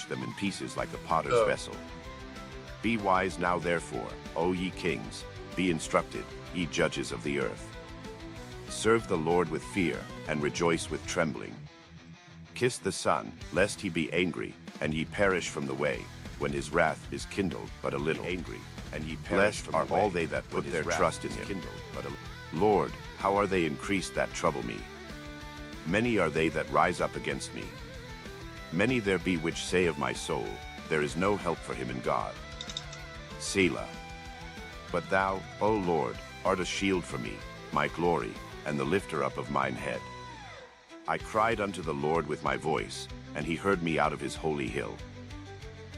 dash them in pieces like a potter's vessel. Be wise now therefore, O ye kings, be instructed, ye judges of the earth. Serve the Lord with fear, and rejoice with trembling. Kiss the Son, lest he be angry, and ye perish from the way, when his wrath is kindled but a little. Angry, and ye perish from the way, all they that put their trust in him. Lord, how are they increased that trouble me? Many are they that rise up against me. Many there be which say of my soul, there is no help for him in God. Selah. But thou, O Lord, art a shield for me, my glory, and the lifter up of mine head. I cried unto the Lord with my voice, and he heard me out of his holy hill.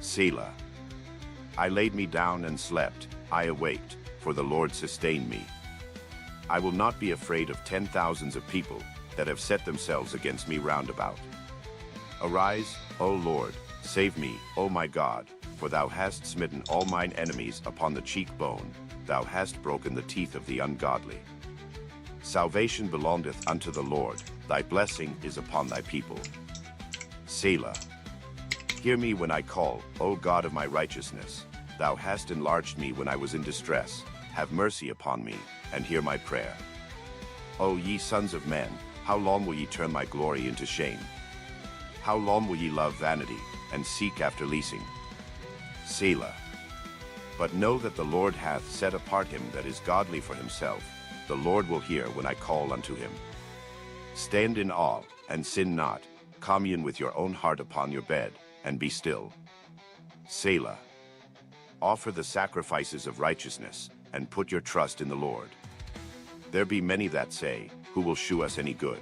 Selah. I laid me down and slept, I awaked, for the Lord sustained me. I will not be afraid of 10,000s of people that have set themselves against me round about. Arise, O Lord, save me, O my God, for thou hast smitten all mine enemies upon the cheekbone, thou hast broken the teeth of the ungodly. Salvation belongeth unto the Lord, thy blessing is upon thy people. Selah. Hear me when I call, O God of my righteousness. Thou hast enlarged me when I was in distress. Have mercy upon me, and hear my prayer. O ye sons of men, how long will ye turn my glory into shame? How long will ye love vanity, and seek after leasing? Selah. But know that the Lord hath set apart him that is godly for himself. The Lord will hear when I call unto him. Stand in awe, and sin not. Commune with your own heart upon your bed, and be still. Selah. Offer the sacrifices of righteousness, and put your trust in the Lord. There be many that say, who will shew us any good?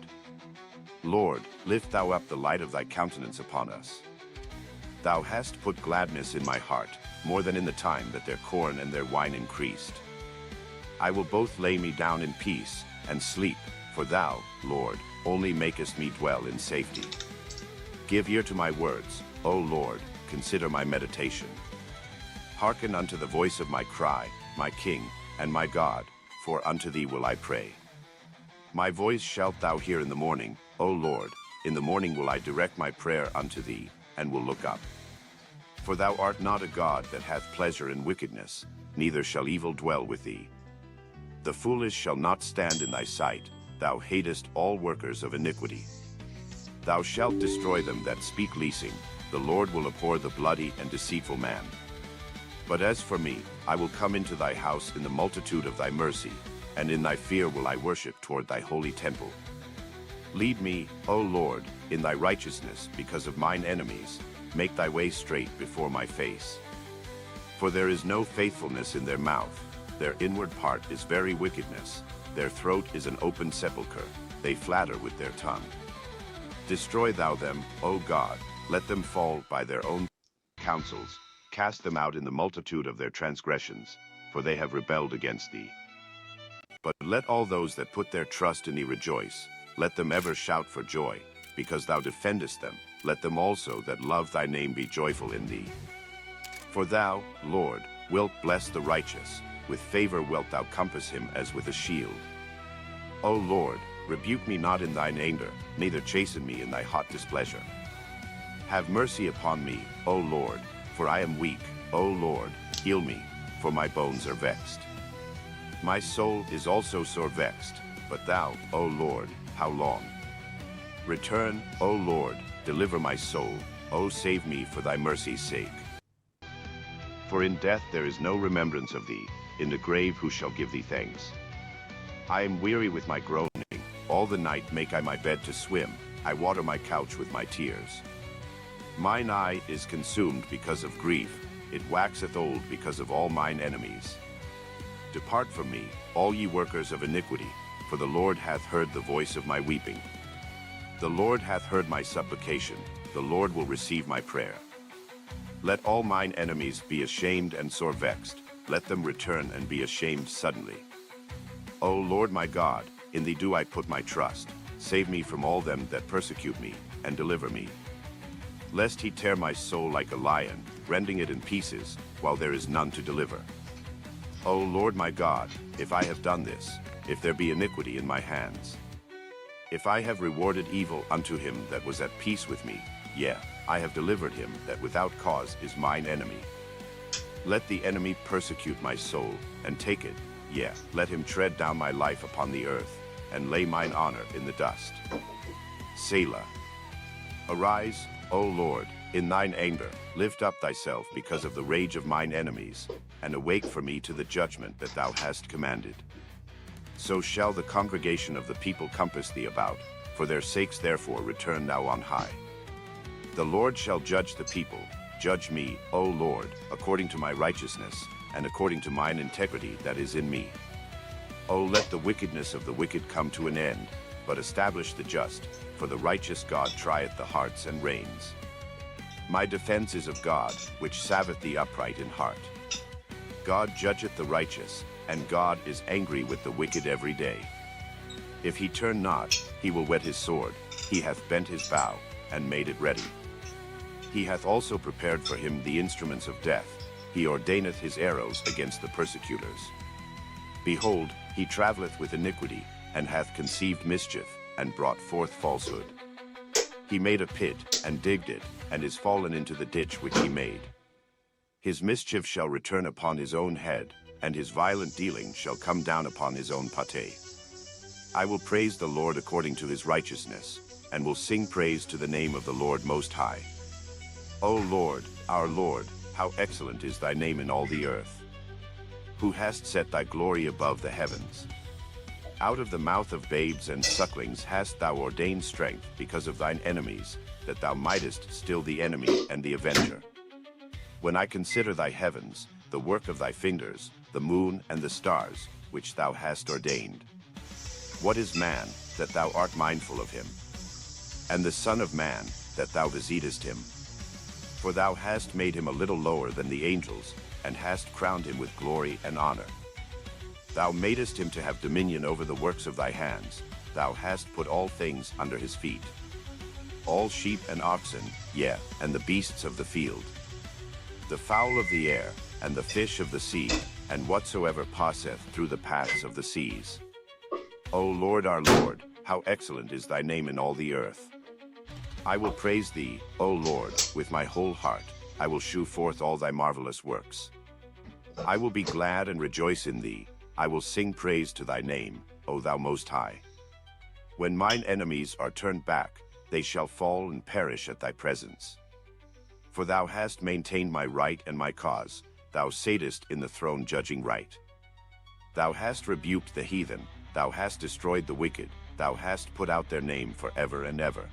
Lord, lift thou up the light of thy countenance upon us. Thou hast put gladness in my heart, more than in the time that their corn and their wine increased. I will both lay me down in peace, and sleep, for thou, Lord, only makest me dwell in safety. Give ear to my words, O Lord, consider my meditation. Hearken unto the voice of my cry, my King, and my God, for unto thee will I pray. My voice shalt thou hear in the morning, O Lord, in the morning will I direct my prayer unto thee, and will look up. For thou art not a God that hath pleasure in wickedness, neither shall evil dwell with thee. The foolish shall not stand in thy sight, thou hatest all workers of iniquity. Thou shalt destroy them that speak leasing, the Lord will abhor the bloody and deceitful man. But as for me, I will come into thy house in the multitude of thy mercy, and in thy fear will I worship toward thy holy temple. Lead me, O Lord, in thy righteousness because of mine enemies, make thy way straight before my face. For there is no faithfulness in their mouth, their inward part is very wickedness, their throat is an open sepulchre, they flatter with their tongue. Destroy thou them, O God, let them fall by their own counsels, cast them out in the multitude of their transgressions, for they have rebelled against thee. But let all those that put their trust in thee rejoice, let them ever shout for joy, because thou defendest them, let them also that love thy name be joyful in thee. For thou, Lord, wilt bless the righteous, with favor wilt thou compass him as with a shield. O Lord, rebuke me not in thine anger, neither chasten me in thy hot displeasure. Have mercy upon me, O Lord, for I am weak. O Lord, heal me, for my bones are vexed. My soul is also sore vexed, but thou, O Lord, how long? Return, O Lord, deliver my soul, O save me for thy mercy's sake. For in death there is no remembrance of thee, in the grave who shall give thee thanks? I am weary with my groaning, all the night make I my bed to swim, I water my couch with my tears. Mine eye is consumed because of grief, it waxeth old because of all mine enemies. Depart from me, all ye workers of iniquity, for the Lord hath heard the voice of my weeping. The Lord hath heard my supplication, the Lord will receive my prayer. Let all mine enemies be ashamed and sore vexed, let them return and be ashamed suddenly. O Lord my God, in thee do I put my trust, save me from all them that persecute me, and deliver me. Lest he tear my soul like a lion, rending it in pieces, while there is none to deliver. O Lord my God, if I have done this, if there be iniquity in my hands, if I have rewarded evil unto him that was at peace with me, yea, I have delivered him that without cause is mine enemy. Let the enemy persecute my soul, and take it, yea, let him tread down my life upon the earth, and lay mine honor in the dust. Selah. Arise, O Lord, in thine anger, lift up thyself because of the rage of mine enemies, and awake for me to the judgment that thou hast commanded. So shall the congregation of the people compass thee about, for their sakes therefore return thou on high. The Lord shall judge the people. Judge me, O Lord, according to my righteousness, and according to mine integrity that is in me. O let the wickedness of the wicked come to an end, but establish the just, for the righteous God trieth the hearts and reins. My defense is of God, which saveth the upright in heart. God judgeth the righteous, and God is angry with the wicked every day. If he turn not, he will whet his sword, he hath bent his bow, and made it ready. He hath also prepared for him the instruments of death, he ordaineth his arrows against the persecutors. Behold, he travelleth with iniquity, and hath conceived mischief, and brought forth falsehood. He made a pit, and digged it, and is fallen into the ditch which he made. His mischief shall return upon his own head, and his violent dealing shall come down upon his own pate. I will praise the Lord according to his righteousness, and will sing praise to the name of the Lord Most High. O Lord, our Lord, how excellent is thy name in all the earth! Who hast set thy glory above the heavens? Out of the mouth of babes and sucklings hast thou ordained strength because of thine enemies, that thou mightest still the enemy and the avenger. When I consider thy heavens, the work of thy fingers, the moon and the stars, which thou hast ordained. What is man, that thou art mindful of him? And the Son of Man, that thou visitest him? For thou hast made him a little lower than the angels, and hast crowned him with glory and honor. Thou madest him to have dominion over the works of thy hands. Thou hast put all things under his feet. All sheep and oxen, yea, and the beasts of the field. The fowl of the air, and the fish of the sea, and whatsoever passeth through the paths of the seas. O Lord our Lord, how excellent is thy name in all the earth! I will praise thee, O Lord, with my whole heart. I will shew forth all thy marvelous works. I will be glad and rejoice in thee. I will sing praise to thy name, O thou Most High. When mine enemies are turned back, they shall fall and perish at thy presence. For thou hast maintained my right and my cause. Thou satest in the throne judging right. Thou hast rebuked the heathen. Thou hast destroyed the wicked. Thou hast put out their name for ever and ever.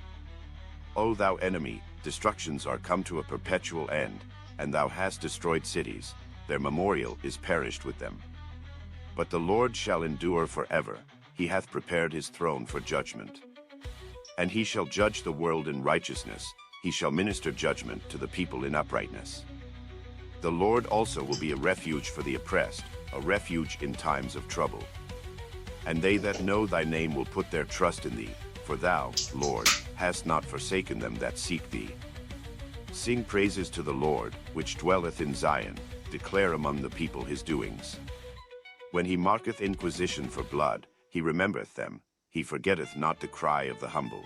O thou enemy, destructions are come to a perpetual end, and thou hast destroyed cities. Their memorial is perished with them. But the Lord shall endure forever. He hath prepared his throne for judgment. And he shall judge the world in righteousness. He shall minister judgment to the people in uprightness. The Lord also will be a refuge for the oppressed, a refuge in times of trouble. And they that know thy name will put their trust in thee, for thou, Lord, hast not forsaken them that seek thee. Sing praises to the Lord, which dwelleth in Zion. Declare among the people his doings. When he marketh inquisition for blood, he remembereth them. He forgetteth not the cry of the humble.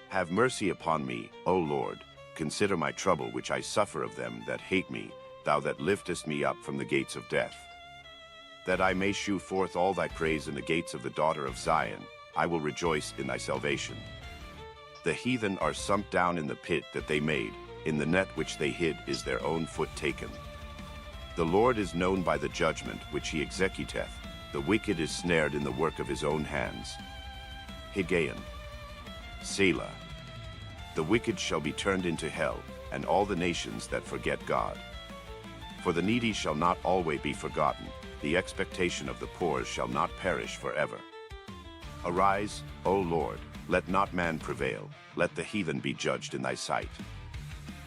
Have mercy upon me, O Lord. Consider my trouble which I suffer of them that hate me, thou that liftest me up from the gates of death. That I may shew forth all thy praise in the gates of the daughter of Zion, I will rejoice in thy salvation. The heathen are sunk down in the pit that they made, in the net which they hid is their own foot taken. The Lord is known by the judgment which he executeth. The wicked is snared in the work of his own hands. Higgaion. Selah. The wicked shall be turned into hell, and all the nations that forget God. For the needy shall not always be forgotten. The expectation of the poor shall not perish forever. Arise, O Lord, let not man prevail. Let the heathen be judged in thy sight.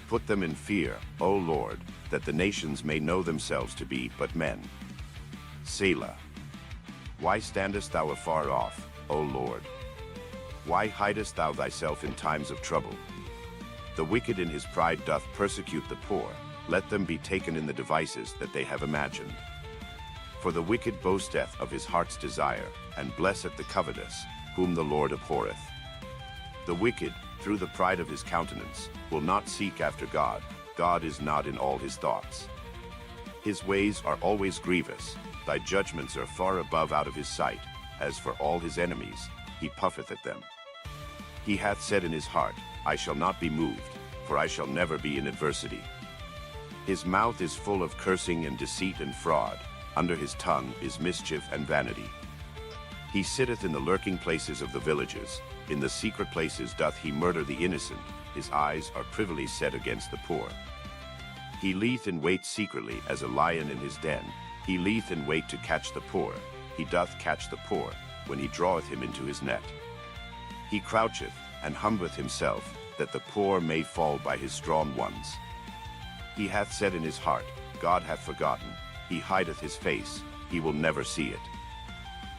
Put them in fear, O Lord, that the nations may know themselves to be but men. Selah. Why standest thou afar off, O Lord? Why hidest thou thyself in times of trouble? The wicked in his pride doth persecute the poor. Let them be taken in the devices that they have imagined. For the wicked boasteth of his heart's desire, and blesseth the covetous, whom the Lord abhorreth. The wicked, through the pride of his countenance, will not seek after God. God is not in all his thoughts. His ways are always grievous, thy judgments are far above out of his sight. As for all his enemies, he puffeth at them. He hath said in his heart, I shall not be moved, for I shall never be in adversity. His mouth is full of cursing and deceit and fraud. Under his tongue is mischief and vanity. He sitteth in the lurking places of the villages. In the secret places doth he murder the innocent. His eyes are privily set against the poor. He lieth in wait secretly as a lion in his den. He lieth in wait to catch the poor. He doth catch the poor, when he draweth him into his net. He croucheth, and humbleth himself, that the poor may fall by his strong ones. He hath said in his heart, God hath forgotten. He hideth his face, he will never see it.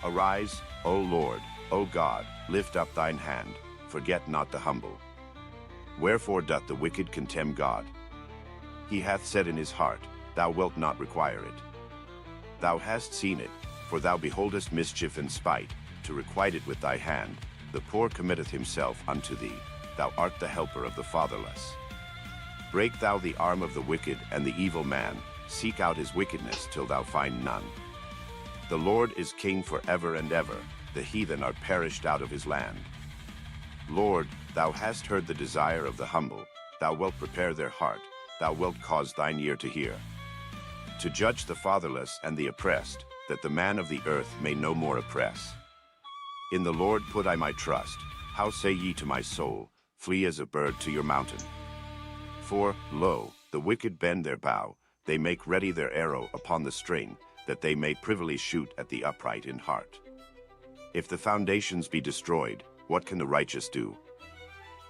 Arise, O Lord, O God, lift up thine hand, forget not the humble. Wherefore doth the wicked contemn God? He hath said in his heart, Thou wilt not require it. Thou hast seen it, for thou beholdest mischief and spite, to requite it with thy hand. The poor committeth himself unto thee. Thou art the helper of the fatherless. Break thou the arm of the wicked and the evil man. Seek out his wickedness till thou find none. The Lord is king forever and ever. The heathen are perished out of his land. Lord, thou hast heard the desire of the humble. Thou wilt prepare their heart. Thou wilt cause thine ear to hear. To judge the fatherless and the oppressed, that the man of the earth may no more oppress. In the Lord put I my trust. How say ye to my soul, Flee as a bird to your mountain? For, lo, the wicked bend their bow, they make ready their arrow upon the string, that they may privily shoot at the upright in heart. If the foundations be destroyed, what can the righteous do?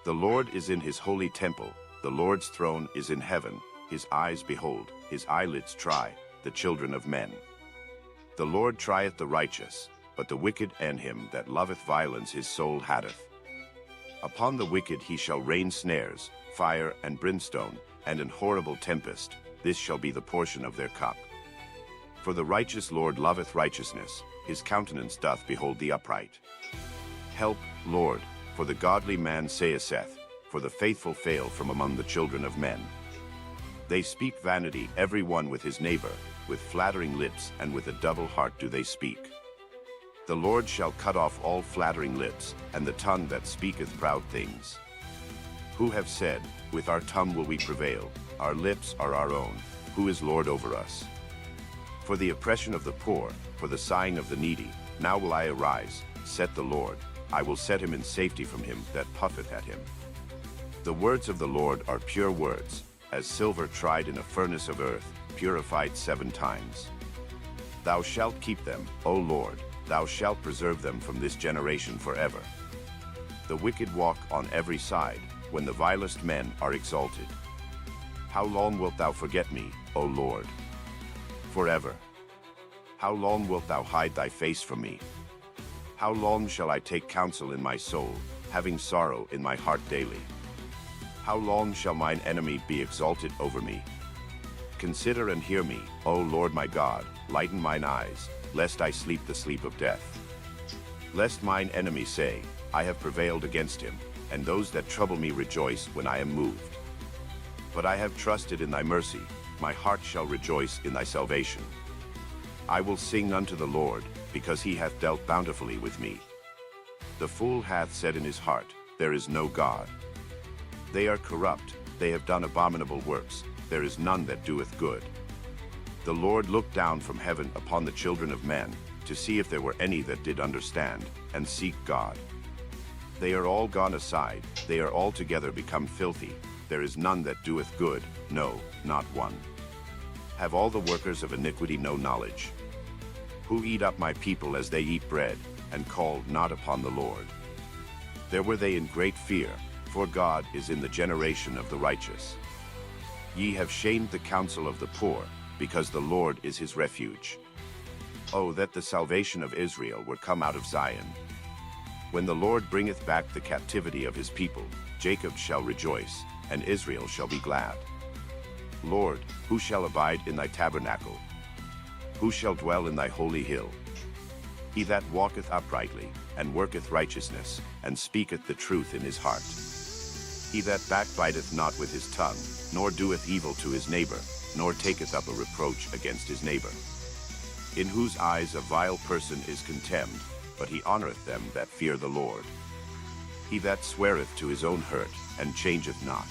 The Lord is in his holy temple, the Lord's throne is in heaven. His eyes behold, his eyelids try, the children of men. The Lord trieth the righteous, but the wicked and him that loveth violence his soul hateth. Upon the wicked he shall rain snares, fire and brimstone, and an horrible tempest. This shall be the portion of their cup. For the righteous Lord loveth righteousness, his countenance doth behold the upright. Help, Lord, for the godly man saith, for the faithful fail from among the children of men. They speak vanity, every one with his neighbor, with flattering lips and with a double heart do they speak. The Lord shall cut off all flattering lips, and the tongue that speaketh proud things. Who have said, with our tongue will we prevail, our lips are our own, who is Lord over us? For the oppression of the poor, for the sighing of the needy, now will I arise, saith the Lord. I will set him in safety from him that puffeth at him. The words of the Lord are pure words, as silver tried in a furnace of earth, purified 7 times. Thou shalt keep them, O Lord, thou shalt preserve them from this generation forever. The wicked walk on every side, when the vilest men are exalted. How long wilt thou forget me, O Lord? Forever. How long wilt thou hide thy face from me? How long shall I take counsel in my soul, having sorrow in my heart daily? How long shall mine enemy be exalted over me? Consider and hear me, O Lord my God, lighten mine eyes, lest I sleep the sleep of death. Lest mine enemy say, I have prevailed against him, and those that trouble me rejoice when I am moved. But I have trusted in thy mercy, my heart shall rejoice in thy salvation. I will sing unto the Lord, because he hath dealt bountifully with me. The fool hath said in his heart, There is no God. They are corrupt, they have done abominable works, there is none that doeth good. The Lord looked down from heaven upon the children of men, to see if there were any that did understand, and seek God. They are all gone aside, they are altogether become filthy, there is none that doeth good, no, not one. Have all the workers of iniquity no knowledge? Who eat up my people as they eat bread, and call not upon the Lord? There were they in great fear, for God is in the generation of the righteous. Ye have shamed the counsel of the poor, because the Lord is his refuge. Oh, that the salvation of Israel were come out of Zion. When the Lord bringeth back the captivity of his people, Jacob shall rejoice, and Israel shall be glad. Lord, who shall abide in thy tabernacle? Who shall dwell in thy holy hill? He that walketh uprightly, and worketh righteousness, and speaketh the truth in his heart. He that backbiteth not with his tongue, nor doeth evil to his neighbor, nor taketh up a reproach against his neighbor. In whose eyes a vile person is contemned, but he honoureth them that fear the Lord. He that sweareth to his own hurt, and changeth not.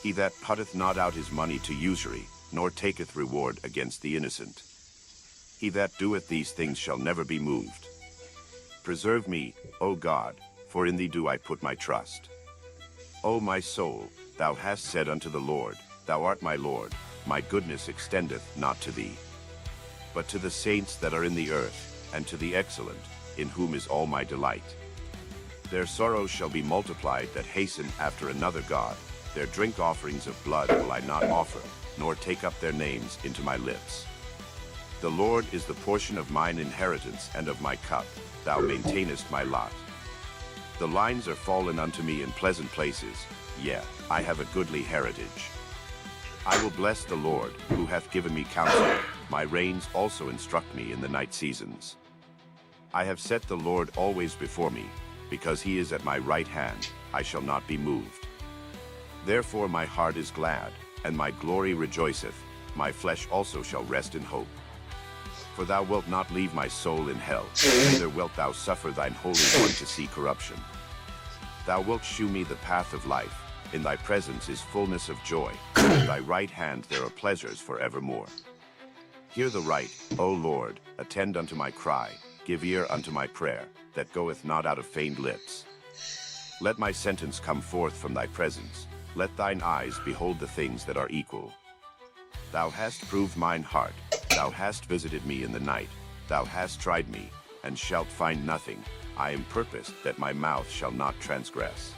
He that putteth not out his money to usury, nor taketh reward against the innocent. He that doeth these things shall never be moved. Preserve me, O God, for in thee do I put my trust. O my soul, thou hast said unto the Lord, Thou art my Lord, my goodness extendeth not to thee, but to the saints that are in the earth, and to the excellent, in whom is all my delight. Their sorrows shall be multiplied that hasten after another God. Their drink offerings of blood will I not offer, nor take up their names into my lips. The Lord is the portion of mine inheritance and of my cup, thou maintainest my lot. The lines are fallen unto me in pleasant places, yea, I have a goodly heritage. I will bless the Lord, who hath given me counsel, my reins also instruct me in the night seasons. I have set the Lord always before me, because he is at my right hand, I shall not be moved. Therefore my heart is glad, and my glory rejoiceth, my flesh also shall rest in hope. For thou wilt not leave my soul in hell, neither wilt thou suffer thine Holy One to see corruption. Thou wilt shew me the path of life, in thy presence is fullness of joy, at thy right hand there are pleasures for evermore. Hear the right, O Lord, attend unto my cry, give ear unto my prayer, that goeth not out of feigned lips. Let my sentence come forth from thy presence, let thine eyes behold the things that are equal. Thou hast proved mine heart, thou hast visited me in the night, thou hast tried me, and shalt find nothing. I am purposed that my mouth shall not transgress.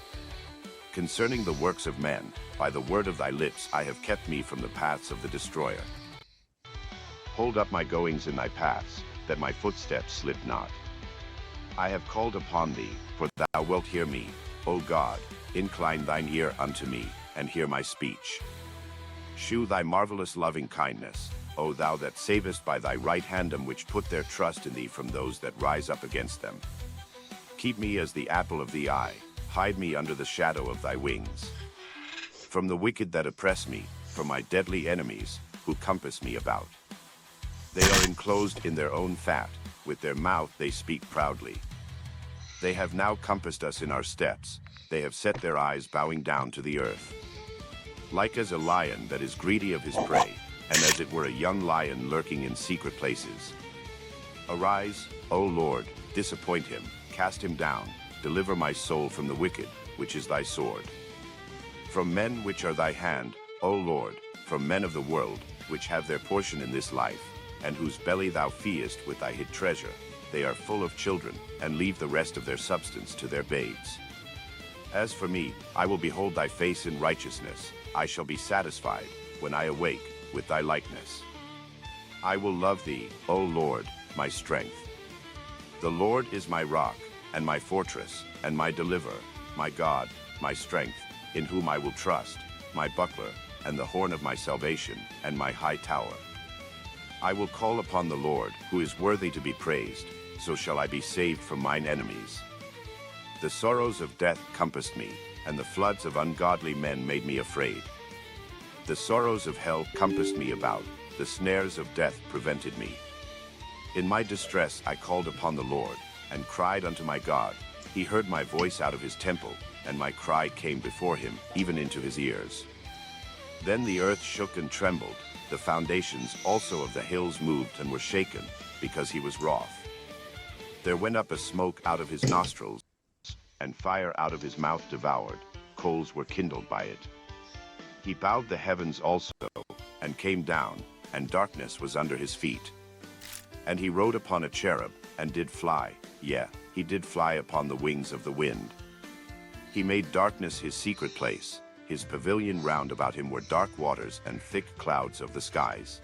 Concerning the works of men, by the word of thy lips I have kept me from the paths of the destroyer. Hold up my goings in thy paths, that my footsteps slip not. I have called upon thee, for thou wilt hear me. O God, incline thine ear unto me, and hear my speech. Shew thy marvelous loving kindness, O thou that savest by thy right hand them which put their trust in thee from those that rise up against them. Keep me as the apple of the eye, hide me under the shadow of thy wings. From the wicked that oppress me, from my deadly enemies, who compass me about. They are enclosed in their own fat, with their mouth they speak proudly. They have now compassed us in our steps, they have set their eyes bowing down to the earth. Like as a lion that is greedy of his prey, and as it were a young lion lurking in secret places. Arise, O Lord, disappoint him, cast him down, deliver my soul from the wicked, which is thy sword. From men which are thy hand, O Lord, from men of the world, which have their portion in this life, and whose belly thou feedest with thy hid treasure, they are full of children, and leave the rest of their substance to their babes. As for me, I will behold thy face in righteousness, I shall be satisfied, when I awake, with thy likeness. I will love thee, O Lord, my strength. The Lord is my rock, and my fortress, and my deliverer, my God, my strength, in whom I will trust, my buckler, and the horn of my salvation, and my high tower. I will call upon the Lord, who is worthy to be praised, so shall I be saved from mine enemies. The sorrows of death compassed me, and the floods of ungodly men made me afraid. The sorrows of hell compassed me about, the snares of death prevented me. In my distress I called upon the Lord, and cried unto my God. He heard my voice out of his temple, and my cry came before him, even into his ears. Then the earth shook and trembled, the foundations also of the hills moved and were shaken, because he was wroth. There went up a smoke out of his nostrils, and fire out of his mouth devoured, coals were kindled by it. He bowed the heavens also, and came down, and darkness was under his feet. And he rode upon a cherub, and did fly, yea, he did fly upon the wings of the wind. He made darkness his secret place, his pavilion round about him were dark waters and thick clouds of the skies.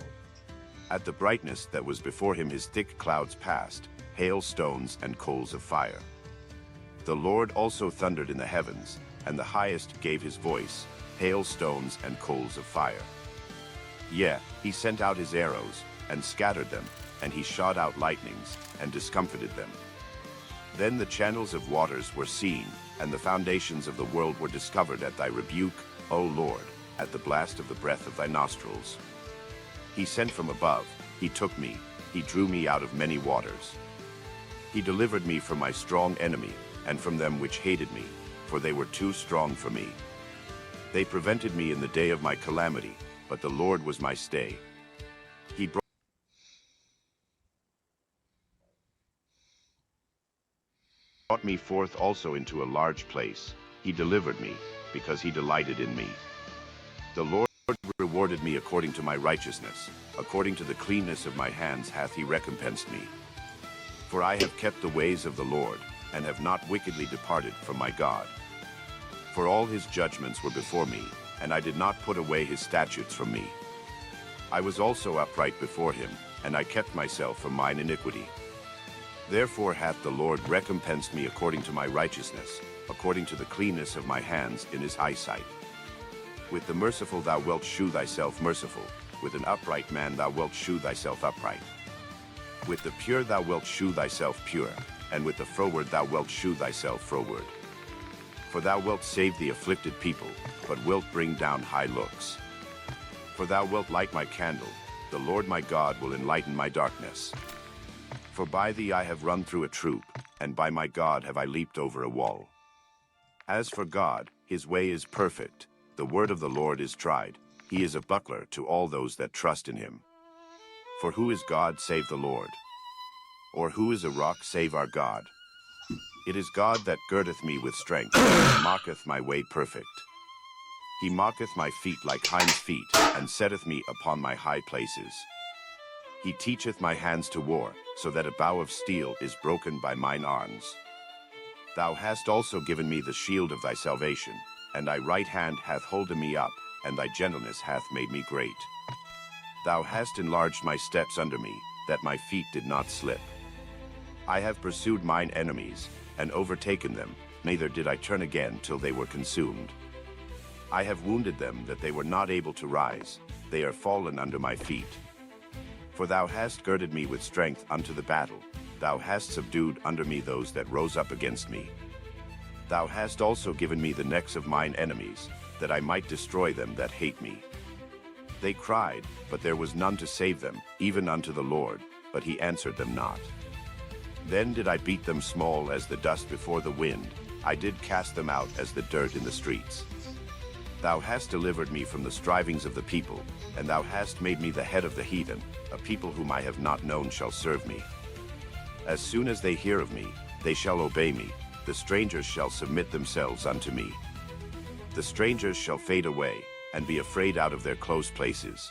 At the brightness that was before him his thick clouds passed, hailstones and coals of fire. The Lord also thundered in the heavens, and the highest gave his voice, hailstones and coals of fire. Yea, he sent out his arrows, and scattered them, and he shot out lightnings, and discomfited them. Then the channels of waters were seen, and the foundations of the world were discovered at thy rebuke, O Lord, at the blast of the breath of thy nostrils. He sent from above, he took me, he drew me out of many waters. He delivered me from my strong enemy, and from them which hated me, for they were too strong for me. They prevented me in the day of my calamity, but the Lord was my stay. He brought me forth also into a large place. He delivered me, because he delighted in me. The Lord rewarded me according to my righteousness, according to the cleanness of my hands hath he recompensed me. For I have kept the ways of the Lord, and have not wickedly departed from my God. For all his judgments were before me, and I did not put away his statutes from me. I was also upright before him, and I kept myself from mine iniquity. Therefore hath the Lord recompensed me according to my righteousness, according to the cleanness of my hands in his eyesight. With the merciful thou wilt shew thyself merciful, with an upright man thou wilt shew thyself upright. With the pure thou wilt shew thyself pure, and with the froward thou wilt shew thyself froward. For thou wilt save the afflicted people, but wilt bring down high looks. For thou wilt light my candle, the Lord my God will enlighten my darkness. For by thee I have run through a troop, and by my God have I leaped over a wall. As for God, his way is perfect, the word of the Lord is tried, he is a buckler to all those that trust in him. For who is God save the Lord? Or who is a rock save our God? It is God that girdeth me with strength, and mocketh my way perfect. He mocketh my feet like hinds' feet, and setteth me upon my high places. He teacheth my hands to war, so that a bow of steel is broken by mine arms. Thou hast also given me the shield of thy salvation, and thy right hand hath holden me up, and thy gentleness hath made me great. Thou hast enlarged my steps under me, that my feet did not slip. I have pursued mine enemies, and overtaken them, neither did I turn again till they were consumed. I have wounded them that they were not able to rise, they are fallen under my feet. For thou hast girded me with strength unto the battle, thou hast subdued under me those that rose up against me. Thou hast also given me the necks of mine enemies, that I might destroy them that hate me. They cried, but there was none to save them, even unto the Lord, but he answered them not. Then did I beat them small as the dust before the wind, I did cast them out as the dirt in the streets. Thou hast delivered me from the strivings of the people, and thou hast made me the head of the heathen, a people whom I have not known shall serve me. As soon as they hear of me, they shall obey me, the strangers shall submit themselves unto me. The strangers shall fade away, and be afraid out of their close places.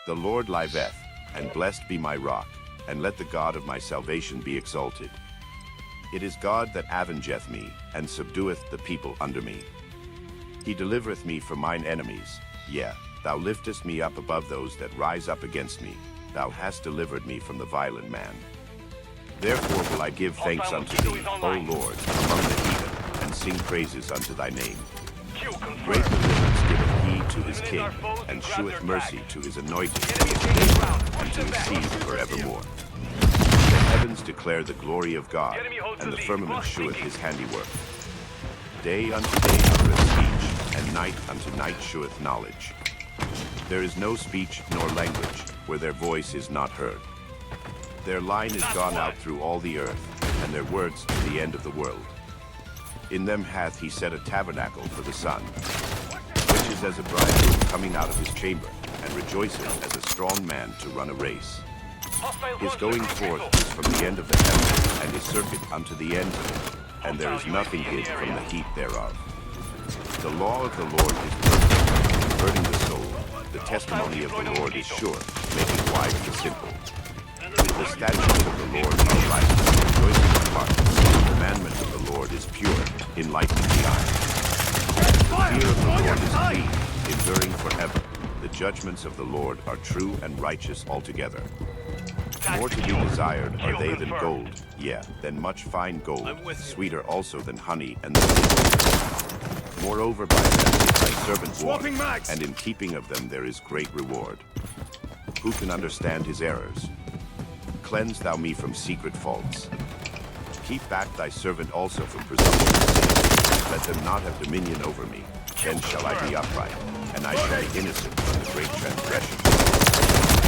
The Lord liveth, and blessed be my rock, and let the God of my salvation be exalted. It is God that avengeth me, and subdueth the people under me. He delivereth me from mine enemies, yea, thou liftest me up above those that rise up against me, thou hast delivered me from the violent man. Therefore will I give thanks unto thee, O Lord, among the heathen, and sing praises unto thy name. Great deliverance giveth he to his king, and sheweth mercy to his anointed, and to his seed forevermore. The heavens declare the glory of God, and the firmament sheweth his handiwork. Day unto day uttereth speech, and night unto night sheweth knowledge. There is no speech nor language, where their voice is not heard. Their line is gone out through all the earth, and their words to the end of the world. In them hath he set a tabernacle for the sun, which is as a bridegroom coming out of his chamber, and rejoiceth as a strong man to run a race. His going forth is from the end of the heaven, and his circuit unto the end of it, and there is nothing hid from the heat thereof. The law of the Lord is perfect, converting the soul. The testimony of the Lord is sure, making wise the simple. The statutes of the Lord are right, rejoicing the heart. The commandment of the Lord is pure, enlightening the eyes. The fear of the Lord is clean, enduring forever. The judgments of the Lord are true and righteous altogether. More to be desired are they than gold, yea, than much fine gold, sweeter also than honey and the honey. Moreover, by them is thy servant warned, and in keeping of them there is great reward. Who can understand his errors? Cleanse thou me from secret faults. Keep back thy servant also from presumption. Let them not have dominion over me. Then shall I be upright, and I shall be innocent from the great transgression.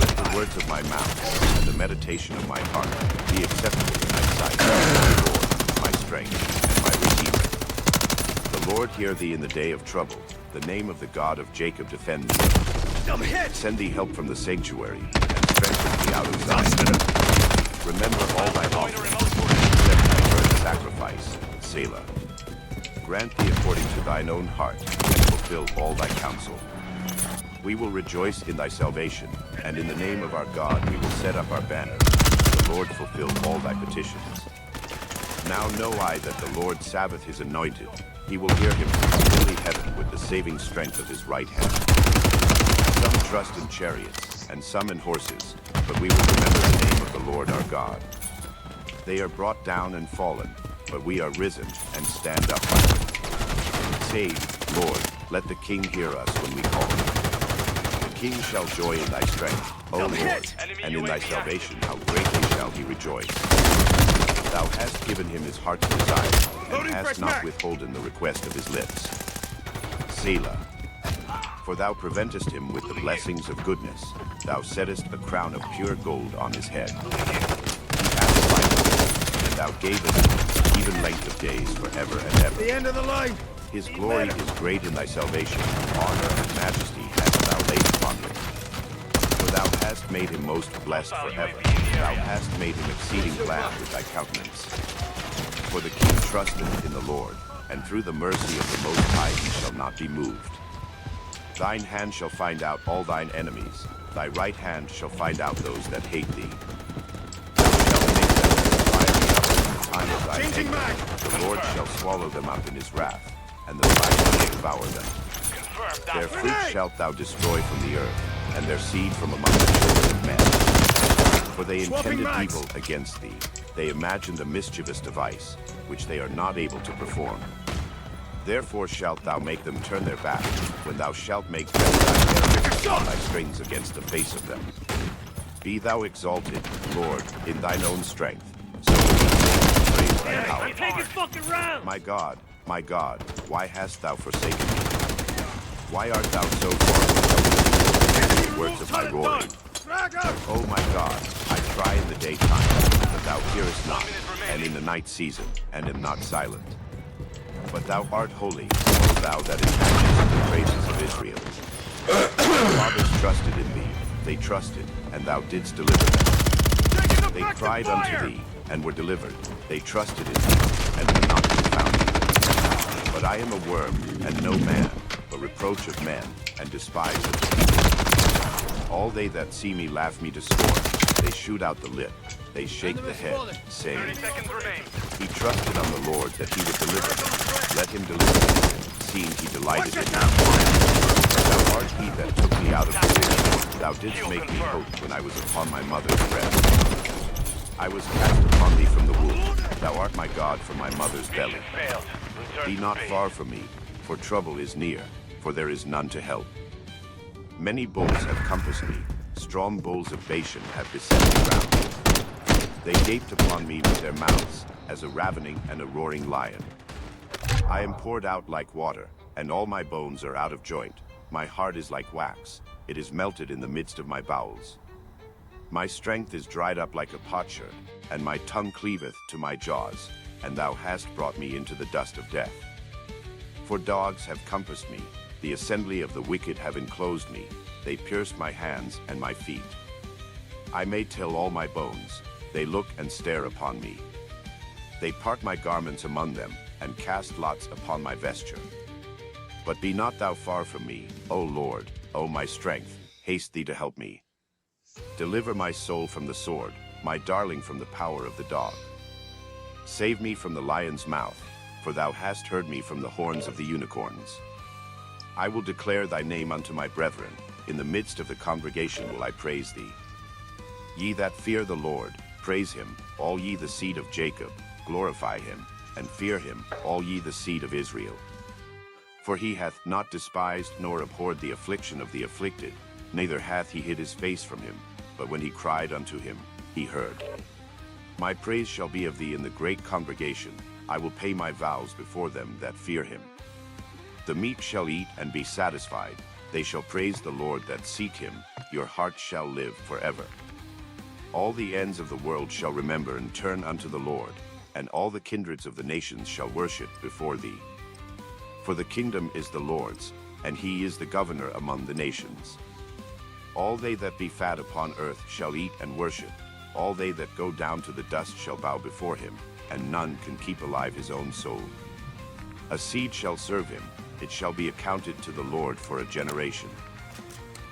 Let the words of my mouth and the meditation of my heart be acceptable in thy sight, my Lord, my strength, and my Redeemer. The Lord hear thee in the day of trouble. The name of the God of Jacob defend thee. Send thee help from the sanctuary, and strengthen thee out of Zion. Remember all thy offerings, accept thy burnt sacrifice, Selah. Grant thee according to thine own heart, and fulfill all thy counsel. We will rejoice in thy salvation, and in the name of our God we will set up our banner. The Lord fulfill all thy petitions. Now know I that the Lord saveth his anointed. He will hear him from his holy heaven with the saving strength of his right hand. Some trust in chariots, and some in horses, but we will remember the name of the Lord our God. They are brought down and fallen, but we are risen and stand upright. Save, Lord, let the King hear us when we call him. The King shall joy in thy strength, O Lord, and in thy salvation how greatly shall he rejoice. Thou hast given him his heart's desire, and hast not withholden the request of his lips. Selah. For thou preventest him with the blessings of goodness. Thou settest a crown of pure gold on his head. He hath life, and thou gavest him even length of days forever and ever. The end of the line. His glory is great in thy salvation. Honor and majesty hast thou laid upon him. For thou hast made him most blessed forever. Thou hast made him exceeding glad with thy countenance. For the king trusteth in the Lord, and through the mercy of the Most High he shall not be moved. Thine hand shall find out all thine enemies. Thy right hand shall find out those that hate thee. Thou shalt make them fire up in the time of thy anger. The Lord shall swallow them up in his wrath, and the fire shall devour them. Their fruit shalt thou destroy from the earth, and their seed from among the children of men. For they intended evil against thee. They imagined a mischievous device, which they are not able to perform. Therefore shalt thou make them turn their back, when thou shalt make them thy enemies on thy strings against the face of them. Be thou exalted, Lord, in thine own strength, so that we praise thy power. Take his fucking round! My God, why hast thou forsaken me? Why art thou so far from the words of my roaring? Oh my God, I cry in the daytime, but thou hearest not, and in the night season, and am not silent. But thou art holy, O thou that inhabitest the praises of Israel. Thy fathers trusted in thee, they trusted, and thou didst deliver them. They cried unto thee, and were delivered. They trusted in thee, and were not confounded. But I am a worm, and no man, a reproach of men, and despised of the people. All they that see me laugh me to scorn. They shoot out the lip, they shake the head, saying, He trusted on the Lord that he would deliver him. Let him deliver him, seeing he delighted in him. Thou art he that took me out of the womb. Thou didst make me hope when I was upon my mother's breast. I was cast upon thee from the womb. Thou art my God from my mother's belly. Be not far from me, for trouble is near, for there is none to help. Many bulls have compassed me. Strong bulls of Bashan have beset me round. They gaped upon me with their mouths, as a ravening and a roaring lion. I am poured out like water, and all my bones are out of joint. My heart is like wax, it is melted in the midst of my bowels. My strength is dried up like a potsherd, and my tongue cleaveth to my jaws, and thou hast brought me into the dust of death. For dogs have compassed me, the assembly of the wicked have enclosed me, they pierced my hands and my feet. I may tell all my bones, they look and stare upon me. They part my garments among them, and cast lots upon my vesture. But be not thou far from me, O Lord, O my strength, haste thee to help me. Deliver my soul from the sword, my darling from the power of the dog. Save me from the lion's mouth, for thou hast heard me from the horns of the unicorns. I will declare thy name unto my brethren, in the midst of the congregation will I praise thee. Ye that fear the Lord, praise him, all ye the seed of Jacob, glorify him, and fear him, all ye the seed of Israel. For he hath not despised nor abhorred the affliction of the afflicted, neither hath he hid his face from him, but when he cried unto him, he heard. My praise shall be of thee in the great congregation. I will pay my vows before them that fear him. The meek shall eat and be satisfied. They shall praise the Lord that seek him. Your heart shall live forever. All the ends of the world shall remember and turn unto the Lord, and all the kindreds of the nations shall worship before thee. For the kingdom is the Lord's, and he is the governor among the nations. All they that be fat upon earth shall eat and worship. All they that go down to the dust shall bow before him, and none can keep alive his own soul. A seed shall serve him, it shall be accounted to the Lord for a generation.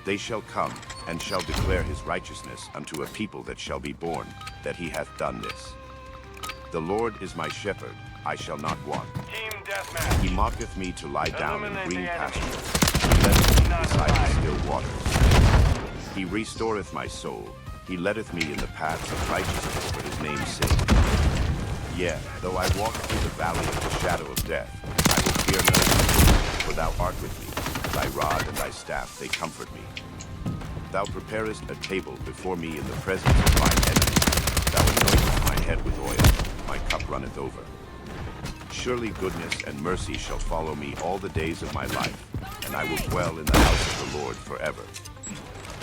They shall come, and shall declare his righteousness unto a people that shall be born, that he hath done this. The Lord is my shepherd, I shall not want. Team deathmatch. He maketh me to lie down in green pastures. He letteth me beside the still waters. He restoreth my soul. He leadeth me in the paths of righteousness for his name's sake. Yea, though I walk through the valley of the shadow of death, I will fear no evil, for thou art with me. Thy rod and thy staff, they comfort me. Thou preparest a table before me in the presence of mine enemies. Thou anointest my head with oil, my cup runneth over. Surely goodness and mercy shall follow me all the days of my life, and I will dwell in the house of the Lord forever.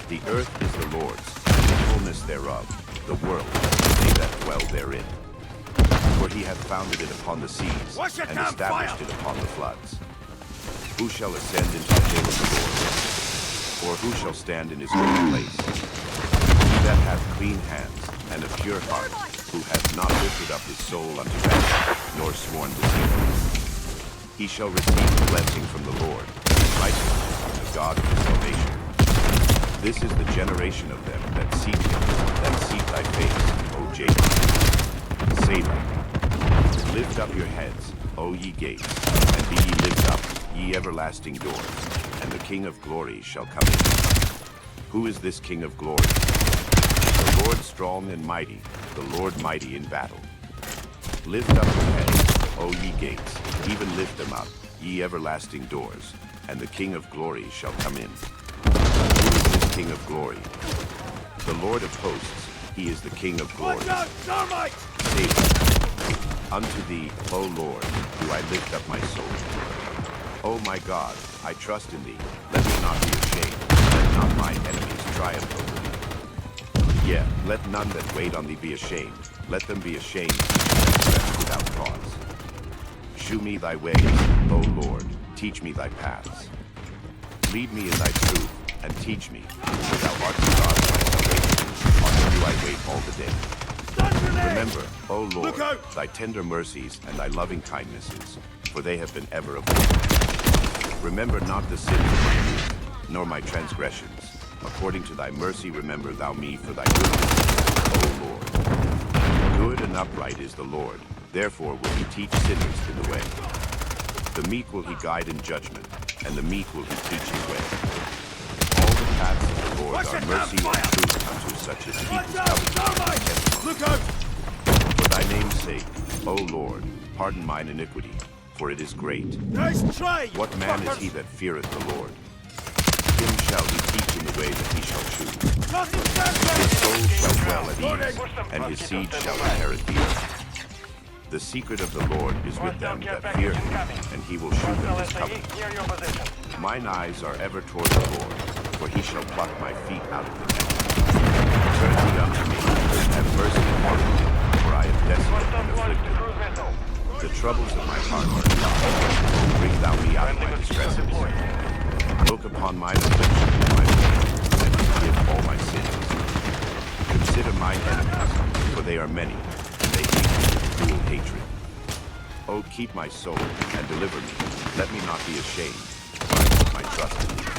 The earth is the Lord's, and the fullness thereof, the world, and they that dwell therein. For he hath founded it upon the seas, and established it upon the floods. Who shall ascend into the hill of the Lord? Or who shall stand in his holy place? He that hath clean hands, and a pure heart, who hath not lifted up his soul unto vanity, nor sworn deceitfully. He shall receive the blessing from the Lord, and righteousness from the God of his salvation. This is the generation of them that seek him, that seek thy face, O Jacob. Selah. Lift up your heads, O ye gates, and be ye lift up, ye everlasting doors, and the King of glory shall come in. Who is this King of glory? The Lord strong and mighty, the Lord mighty in battle. Lift up your heads, O ye gates, even lift them up, ye everlasting doors, and the King of glory shall come in. Who is this King of glory? The Lord of hosts, he is the King of glory. Selah. Unto thee, O Lord, do I lift up my soul. O my God, I trust in thee. Let me not be ashamed. Let not mine enemies triumph over me. Yea, let none that wait on thee be ashamed. Let them be ashamed without cause. Shew me thy ways, O Lord. Teach me thy paths. Lead me in thy truth, and teach me. For thou art the God of my salvation. On thee do I wait all the day. Remember, O Lord, thy tender mercies and thy loving kindnesses, for they have been ever of old. Remember not the sins of my youth, nor my transgressions. According to thy mercy remember thou me for thy goodness, O Lord. Good and upright is the Lord, therefore will he teach sinners in the way. The meek will he guide in judgment, and the meek will he teach his way. All the paths of the Lord are mercy and truth unto such as keep his covenant. Look out! For thy name's sake, O Lord, pardon mine iniquity, for it is great. Nice try! What man is he that feareth the Lord? Him shall he teach in the way that he shall choose. His soul shall dwell at ease, and his seed shall inherit the earth. The secret of the Lord is with them that fear him, and he will shew them his covenant. Mine eyes are ever toward the Lord, for he shall pluck my feet out of the net. Turn thee unto me, and have mercy upon me, for I am desolate and afflicted. The troubles of my heart are enough. Bring thou me out of my distresses. Look upon mine affliction and my pain, and forgive all my sins. Consider mine enemies, for they are many, and they hate me with cruel hatred. O keep my soul, and deliver me. Let me not be ashamed, for I put my trust in thee.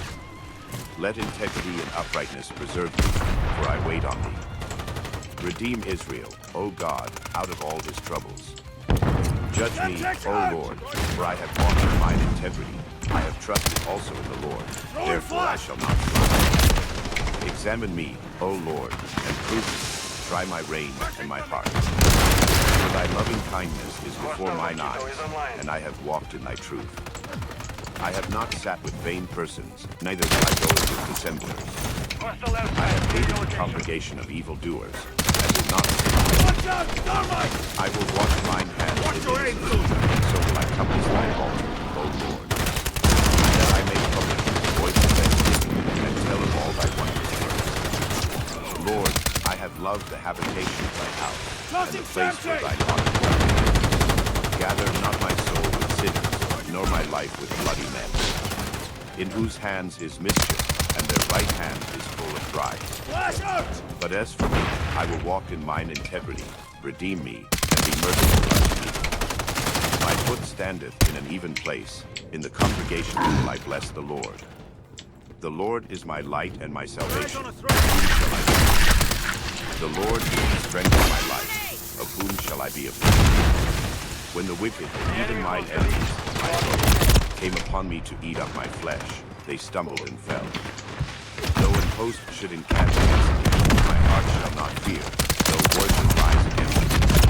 Let integrity and uprightness preserve me, for I wait on thee. Redeem Israel, O God, out of all his troubles. Judge me, O Lord, for I have walked in mine integrity. I have trusted also in the Lord, therefore I shall not slide. Examine me, O Lord, and prove me. Try my rein and my heart. For thy loving kindness is before mine eyes, and I have walked in thy truth. I have not sat with vain persons, neither will I go with dissemblers. I have hated the congregation of evildoers, and will not sit out, Thermite! I will wash mine hands Watch in your aim, innocence, soldier! so will I compass thy altar, O Lord. That I may publish the voice of thanksgiving, and tell of all thy wondrous works. Lord, I have loved the habitation of thy house, and the place where thine honor dwelleth. Gather not my soul with sinners, nor my life with bloody men, in whose hands is mischief, and their right hand is full of pride. Flash out! But as for me, I will walk in mine integrity, redeem me, and be merciful unto me. My foot standeth in an even place, in the congregation will I bless the Lord. The Lord is my light and my salvation. Of whom shall I fear? The Lord is the strength of my life. Of whom shall I be afraid? When the wicked, even mine enemies, my foes, came upon me to eat up my flesh, they stumbled and fell. Though an host should encamp against me, my heart shall not fear. Though war should rise against me,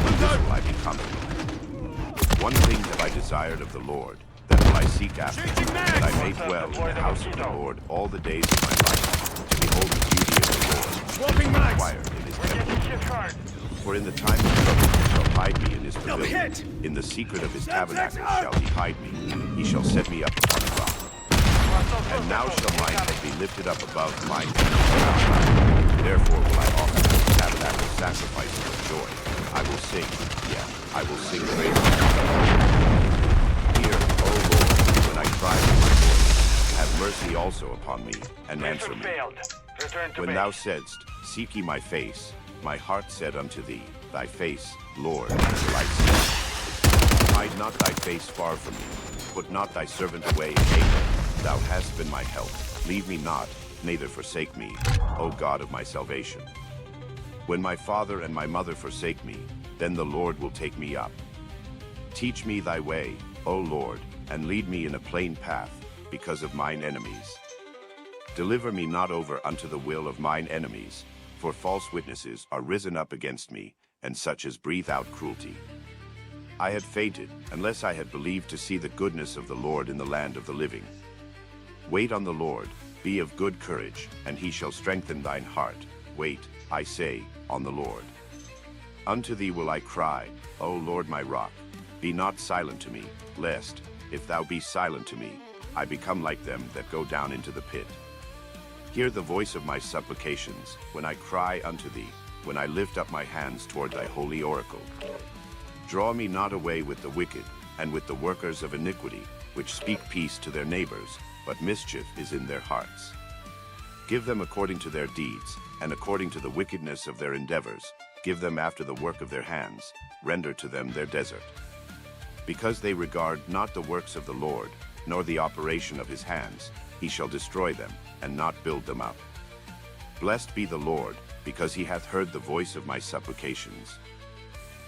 in this will I be confident. One thing have I desired of the Lord, that will I seek after, that I may dwell in the house of the Lord all the days of my life, to behold the beauty of the Lord, and inquire in his temple. For in the time of trouble he shall hide me in his pavilion. In the secret of his tabernacle shall he hide me. He shall set me up upon a rock. And now shall mine head be lifted up above mine enemies. Therefore will I offer to the tabernacle sacrifices of joy. I will sing, I will sing praise. Hear, O Lord, when I cry with my voice. Have mercy also upon me, and answer me. When thou saidst, seek ye my face, my heart said unto thee, thy face, Lord, will I seek. Hide not thy face far from me. Put not thy servant away in anger. Thou hast been my help. Leave me not, neither forsake me, O God of my salvation. When my father and my mother forsake me, then the Lord will take me up. Teach me thy way, O Lord, and lead me in a plain path, because of mine enemies. Deliver me not over unto the will of mine enemies, for false witnesses are risen up against me, and such as breathe out cruelty. I had fainted, unless I had believed to see the goodness of the Lord in the land of the living. Wait on the Lord, be of good courage, and he shall strengthen thine heart. Wait, I say, on the Lord. Unto thee will I cry, O Lord my rock. Be not silent to me, lest, if thou be silent to me, I become like them that go down into the pit. Hear the voice of my supplications, when I cry unto thee, when I lift up my hands toward thy holy oracle. Draw me not away with the wicked, and with the workers of iniquity, which speak peace to their neighbors, but mischief is in their hearts. Give them according to their deeds, and according to the wickedness of their endeavors. Give them after the work of their hands, render to them their desert. Because they regard not the works of the Lord, nor the operation of his hands, he shall destroy them, and not build them up. Blessed be the Lord, because he hath heard the voice of my supplications.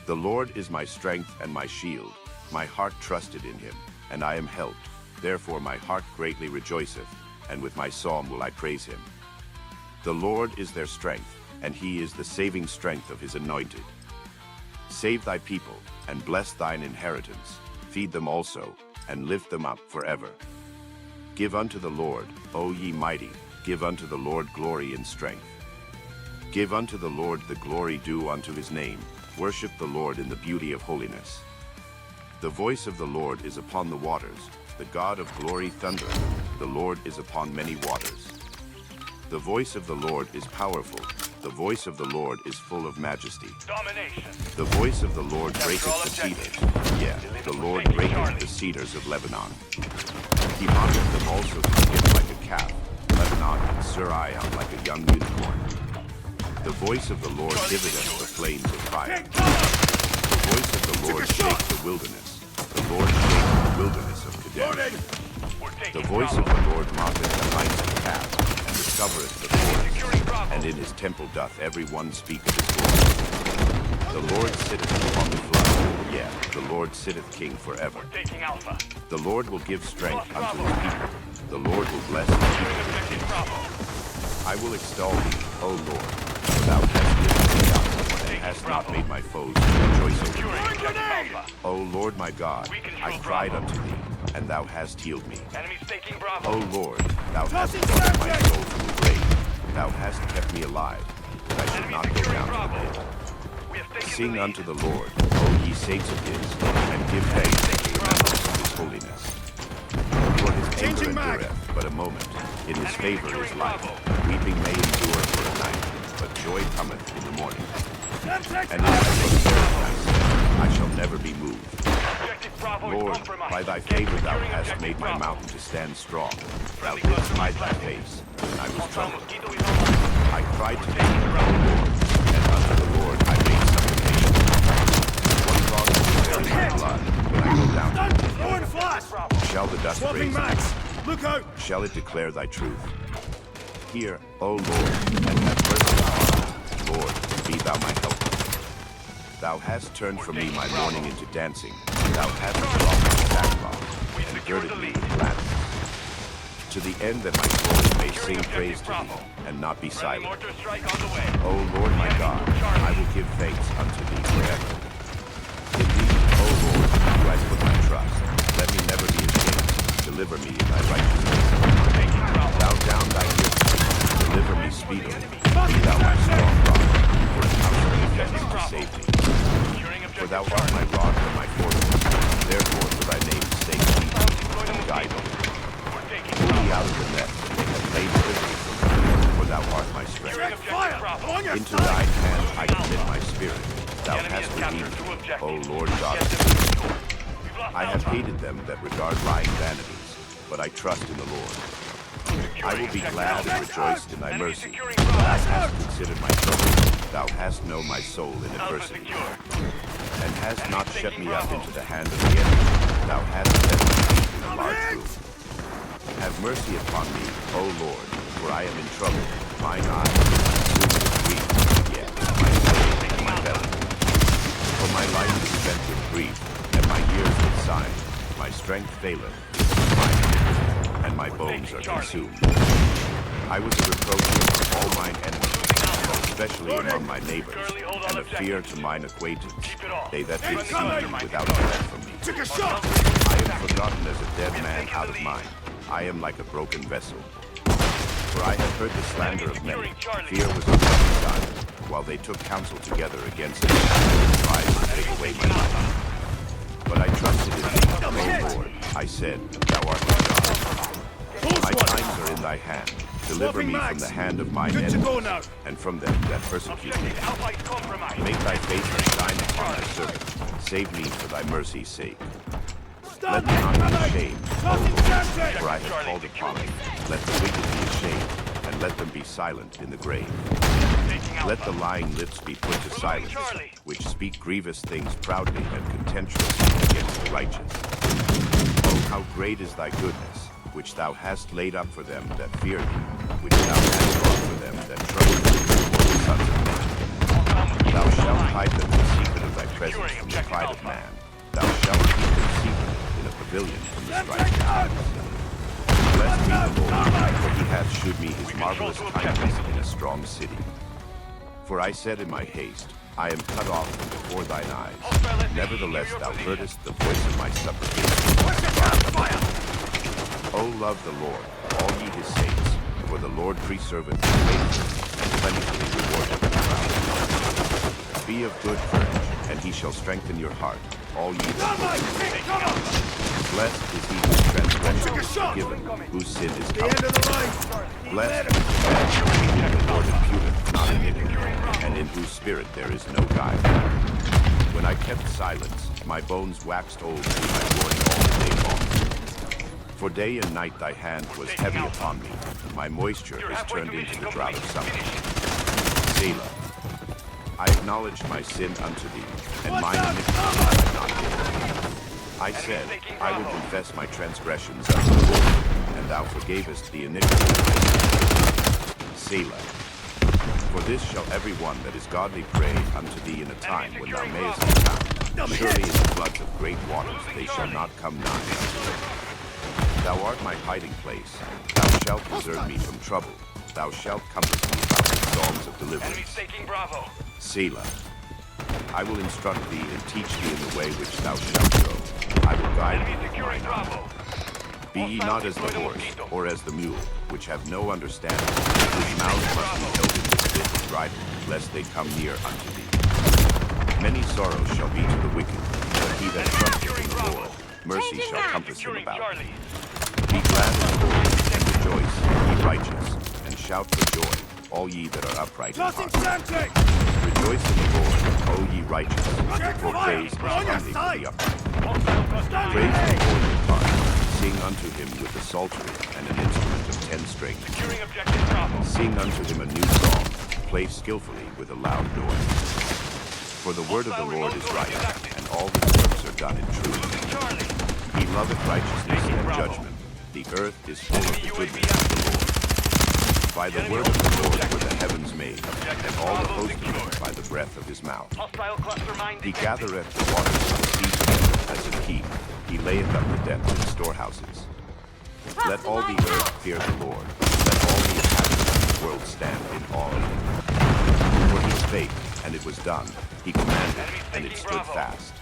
The Lord is my strength and my shield. My heart trusted in him, and I am helped. Therefore my heart greatly rejoiceth, and with my psalm will I praise him. The Lord is their strength, and he is the saving strength of his anointed. Save thy people, and bless thine inheritance. Feed them also, and lift them up forever. Give unto the Lord, O ye mighty, give unto the Lord glory and strength. Give unto the Lord the glory due unto his name. Worship the Lord in the beauty of holiness. The voice of the Lord is upon the waters. The God of glory thundereth. The Lord is upon many waters. The voice of the Lord is powerful. The voice of the Lord is full of majesty. Domination. The voice of the Lord breaketh the cedars. The Lord breaketh the cedars of Lebanon. He mocketh them also to skip like a calf, Lebanon and Suriah like a young unicorn. The voice of the Lord giveth us the flames of fire. The voice of the Lord shakes the wilderness. The Lord shakes the wilderness of Kadesh. The voice of the Lord mocketh the heights of calf, and discovereth the forest. And in his temple doth every one speak of his glory. The Lord sitteth upon the flood. The Lord sitteth king forever. The Lord will give strength unto his people. The Lord will bless his people with peace. I will extol thee, O Lord, for thou hast lifted me up, and hast not made my foes to rejoice over me. O Lord my God, I cried unto thee, and thou hast healed me. O Lord, thou hast brought my soul from the grave. Thou hast kept me alive, that I should not go down to the pit. Sing unto the Lord, O ye saints of his, and give thanks to the remembrance of his holiness. For his anger endureth but a moment, in his favor is life. Weeping may endure for a night, but joy cometh in the morning. And in my prosperity I shall never be moved. Lord, by thy favor thou hast made my mountain to stand strong. Thou didst hide thy face, and I was troubled. I cried to thee, O Lord, and unto the Lord I made supplication. What cause to bury my blood when I go down to the pit? Shall the dust raise it? Look out! Shall it declare thy truth? Hear, O Lord, and have mercy on me. Lord, be thou my helper. Thou hast turned from me my mourning into dancing. Thou hast brought me sackcloth, and girded me with gladness. To the end that my soul may sing praise to thee, and not be silent. O Lord my God, I will give thanks unto thee forever. In thee, O Lord, do I put my trust. Let me never be ashamed. Deliver me in thy righteousness. Bow down thy lips, deliver me speedily. Be thou my strong rock, for an house of defense to save me. For thou art my rod and my fortress. Therefore for thy name's sake lead me, and guide me. Pull me out of the net, and they have laid prison for me, for thou art my strength. Into thine hand I commit my spirit. Thou hast redeemed me, O Lord God. I have hated them that regard lying vanities, but I trust in the Lord. I will be glad and rejoice in thy mercy. Thou hast considered my trouble. Thou hast known my soul in adversity, and hast not shut me up into the hand of the enemy. Thou hast set me in a large room. Have mercy upon me, O Lord, for I am in trouble. Mine eyes are consumed with grief, yet my soul and my belly. For my life is spent with grief, and my years with sighing. My strength faileth, and my bones are consumed. I was a reproach among all mine enemies, especially among my neighbors, and a fear to mine acquaintance, they that did see me without dread from me. I am forgotten as a dead man out of mind. I am like a broken vessel. For I have heard the slander of many. Fear was on every side, while they took counsel together against me, and tried to take away my life. But I trusted in thee, O Lord. I said, Thou art my God. My times are in thy hand. Deliver me from the hand of mine enemies, and from them that persecute me. Make thy face shine upon thy servant. Save me for thy mercy's sake. Let me not be ashamed, O Lord, for I have called upon thee. Let the wicked be ashamed, and let them be silent in the grave. Let the lying lips be put to silence, which speak grievous things proudly and contemptuously against the righteous. Oh, how great is thy goodness, which thou hast laid up for them that fear thee, which thou hast wrought for them that trouble thee before the sons of men. Thou shalt hide them in the secret of thy presence from the pride of man. Thou shalt keep them secret in a pavilion from the strife of kings. Blessed be the Lord, for he hath shewed me his marvelous kindness in a strong city. For I said in my haste, I am cut off from before thine eyes. Nevertheless thou heardest the voice of my supplication. O love the Lord, all ye his saints, for the Lord preserveth the faithful, and plentifully rewardeth the proud. Be of good courage, and he shall strengthen your heart, all ye that hope. Blessed is he whose transgression is forgiven, whose sin is covered. Blessed is the man whom the Lord imputeth not iniquity, and in whose spirit there is no guile. When I kept silence, my bones waxed old through my mourning all the day long. For day and night thy hand was heavy upon me. My moisture is turned into the drought of summer. Selah. I acknowledged my sin unto thee, and mine iniquity I have not hidden. I said, I will confess my transgressions unto the Lord, and thou forgavest the iniquity of my sin. Selah. For this shall every one that is godly pray unto thee in a time when thou mayest be found. Surely in the floods of great waters they shall not come nigh unto thee. Thou art my hiding place. Thou shalt preserve me from trouble. Thou shalt compass me about with songs of deliverance. Selah. I will instruct thee and teach thee in the way which thou shalt go. I will guide thee with mine eye. Be ye not as the horse, or as the mule, which have no understanding, whose mouths must be held in this bit of bridle, lest they come near unto thee. Many sorrows shall be to the wicked, but he that trusteth in the Lord, mercy shall compass him about. Be glad in the Lord, and rejoice, ye righteous, and shout for joy, all ye that are upright in heart. Rejoice in the Lord, O ye righteous, for praise is comely for the upright. Praise the Lord with heart, sing unto him with the psaltery and an instrument of 10 strings. Sing unto him a new song, play skillfully with a loud noise. For the word of the Lord is right, and all his works are done in truth. He loveth righteousness and judgment. The earth is full of the goodness of the Lord. By the word of the Lord were the heavens made, and all the host of them by the breath of his mouth. He gathereth the waters of the sea together as a heap. He layeth up the depths in storehouses. Let all the earth fear the Lord. Let all the inhabitants of the world stand in awe of him. For he spake, and it was done. He commanded, and it stood fast.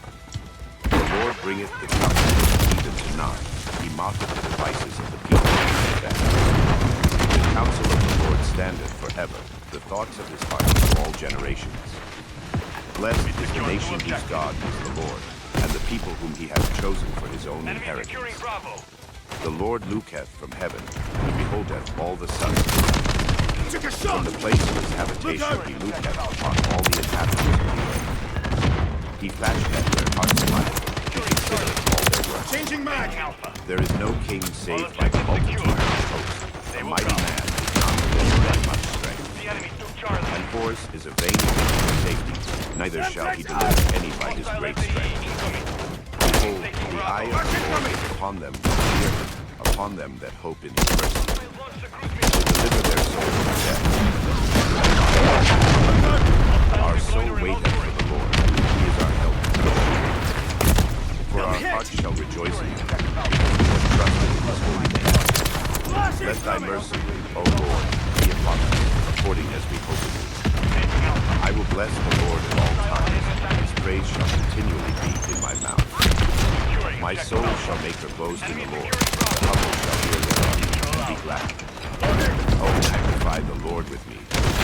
The Lord bringeth the counsel of the heathen to naught. He mocketh the devices of the people of the The counsel of the Lord standeth forever, the thoughts of his heart to all generations. Blessed is the nation whose God is the Lord, and the people whom he hath chosen for his own inheritance. The Lord looketh from heaven, he beholdeth all the sons of men. From the place of his habitation he looketh upon all the inhabitants of the earth. He fashioneth their hearts alike, he considereth all their works. Changing mag! There is no king saved by the multitude of his host. A mighty man is not filled by much strength. And horse is a vain thing for safety, neither shall he deliver any by his great strength. Behold, the eye of the Lord is upon them that fear him, upon them that hope in his mercy, to deliver their souls from death. Our soul waiteth for the Lord, he is our help. For our heart shall rejoice in him, because we have trusted in his holy name. Let thy mercy, O Lord, be upon us, according as we hope in thee. I will bless the Lord at all times, his praise shall continually be in my mouth. My soul shall make her boast in the Lord, the humble shall hear thereof and be glad. Oh, magnify the Lord with me,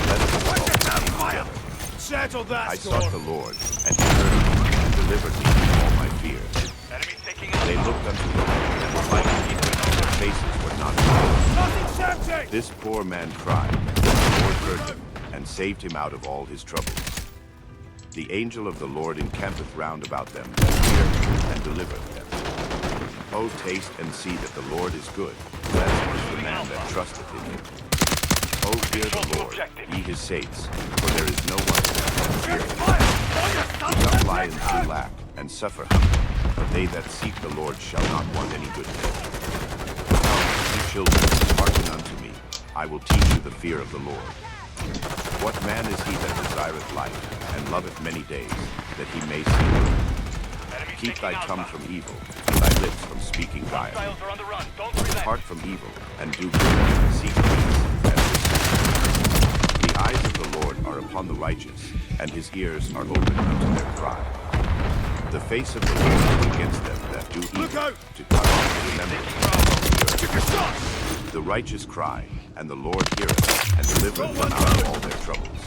let us exalt his name together. Settle that I sought the Lord, and he heard me, and delivered me from all my fears. They looked unto the Lord, and were lightened, their faces were not veiled. This poor man cried, and the Lord heard him, and saved him out of all his troubles. The angel of the Lord encampeth round about them that fear him, and delivereth them. O taste and see that the Lord is good. Blessed is the man that trusteth in him. O fear the Lord, ye his saints, for there is no one that can fear him. Young lions do lack, and suffer hunger, but they that seek the Lord shall not want any good thing. Come, ye children, hearken unto me. I will teach you the fear of the Lord. What man is he that desireth life, and loveth many days, that he may see good? Keep thy tongue from evil, and thy lips from speaking guile. Depart from evil, and do good, seek peace, and pursue. The eyes of the Lord are upon the righteous, and his ears are open unto their cry. The face of the Lord is against them that do evil, to cut off the remembrance of the earth. The righteous cry, and the Lord heareth, and delivereth them out of all their troubles.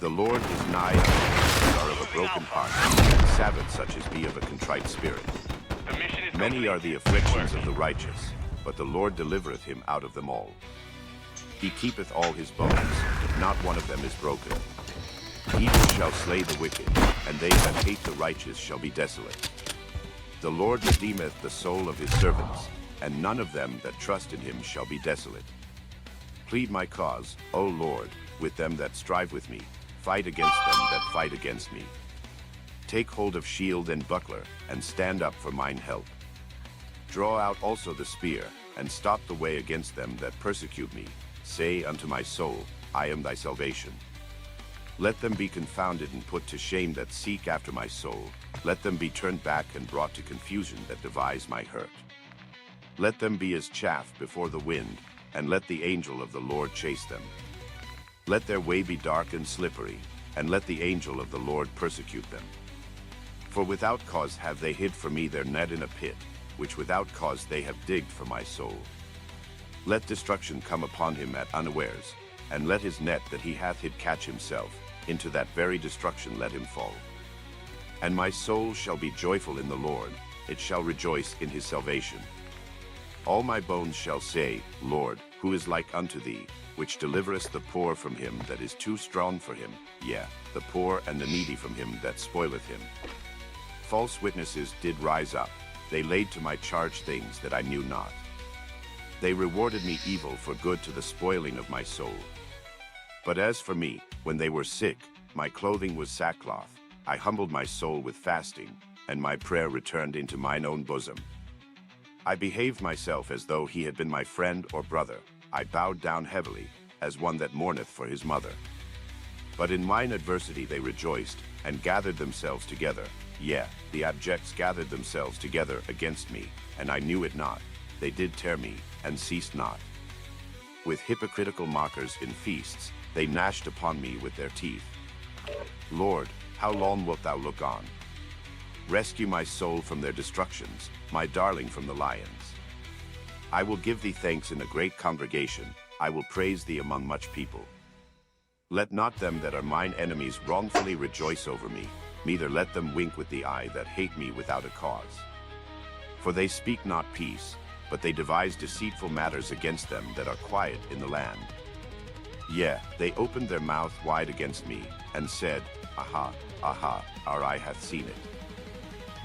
The Lord is nigh unto them that are of a broken heart, and saveth such as be of a contrite spirit. Many are the afflictions of the righteous, but the Lord delivereth him out of them all. He keepeth all his bones, not one of them is broken. Evil shall slay the wicked, and they that hate the righteous shall be desolate. The Lord redeemeth the soul of his servants, and none of them that trust in him shall be desolate. Plead my cause, O Lord, with them that strive with me. Fight against them that fight against me. Take hold of shield and buckler, and stand up for mine help. Draw out also the spear, and stop the way against them that persecute me. Say unto my soul, I am thy salvation. Let them be confounded and put to shame that seek after my soul. Let them be turned back and brought to confusion that devise my hurt. Let them be as chaff before the wind, and let the angel of the Lord chase them. Let their way be dark and slippery, and let the angel of the Lord persecute them. For without cause have they hid for me their net in a pit, which without cause they have digged for my soul. Let destruction come upon him at unawares, and let his net that he hath hid catch himself. Into that very destruction let him fall. And my soul shall be joyful in the Lord, it shall rejoice in his salvation. All my bones shall say, Lord, who is like unto thee, which deliverest the poor from him that is too strong for him, yea, the poor and the needy from him that spoileth him. False witnesses did rise up, they laid to my charge things that I knew not. They rewarded me evil for good to the spoiling of my soul. But as for me, when they were sick, my clothing was sackcloth, I humbled my soul with fasting, and my prayer returned into mine own bosom. I behaved myself as though he had been my friend or brother, I bowed down heavily, as one that mourneth for his mother. But in mine adversity they rejoiced, and gathered themselves together, yea, the abjects gathered themselves together against me, and I knew it not, they did tear me, and ceased not. With hypocritical mockers in feasts, they gnashed upon me with their teeth. Lord, how long wilt thou look on? Rescue my soul from their destructions, my darling from the lions. I will give thee thanks in a great congregation, I will praise thee among much people. Let not them that are mine enemies wrongfully rejoice over me, neither let them wink with the eye that hate me without a cause. For they speak not peace, but they devise deceitful matters against them that are quiet in the land. Yea, they opened their mouth wide against me, and said, Aha, aha, our eye hath seen it.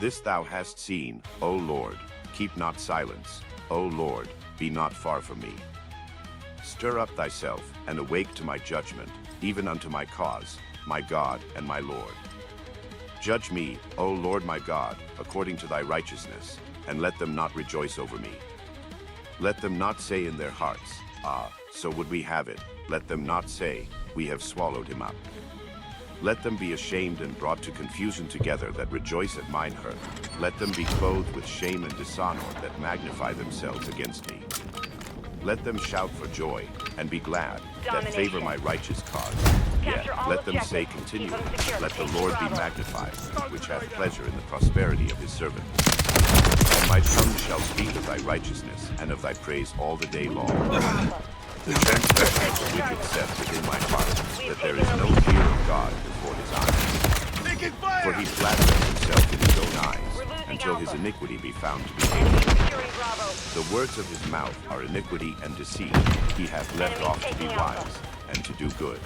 This thou hast seen, O Lord, keep not silence, O Lord, be not far from me. Stir up thyself, and awake to my judgment, even unto my cause, my God and my Lord. Judge me, O Lord my God, according to thy righteousness, and let them not rejoice over me. Let them not say in their hearts, Ah, so would we have it, let them not say, We have swallowed him up. Let them be ashamed and brought to confusion together that rejoice at mine hurt. Let them be clothed with shame and dishonor that magnify themselves against me. Let them shout for joy, and be glad, that favor my righteous cause. Yet, let them say continually, Let the Lord be magnified, which hath pleasure in the prosperity of his servant. And my tongue shall speak of thy righteousness, and of thy praise all the day long. The transgression of the wicked saith within my heart, that there is no fear of God before his eyes. For he flatters himself in his own eyes, until his iniquity be found to be hidden. The words of his mouth are iniquity and deceit. He hath left off to be wise, and to do good.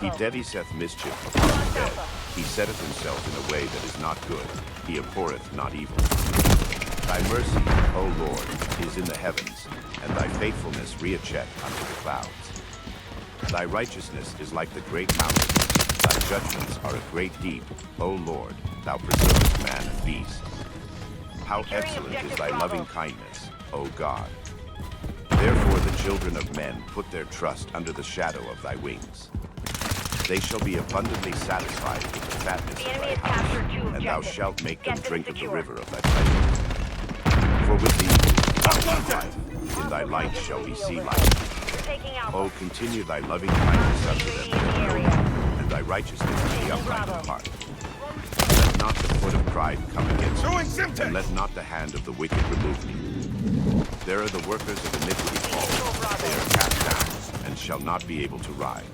He deviseth mischief upon his bed. He setteth himself in a way that is not good. He abhorreth not evil. Thy mercy, O Lord, is in the heavens, and thy faithfulness reacheth unto the clouds. Thy righteousness is like the great mountain. Thy judgments are a great deep. O Lord, thou preservest man and beast. How excellent is thy loving kindness, O God. Therefore the children of men put their trust under the shadow of thy wings. They shall be abundantly satisfied with the fatness of thy house, and thou shalt make them drink of the river of thy pleasure. For with thee life, in thy light shall we see life. O continue thy loving kindness unto them that know thee, and thy righteousness to the upright in heart. Let not the foot of pride come against me, and let not the hand of the wicked remove me. There are the workers of iniquity fallen, they are cast down, and shall not be able to rise.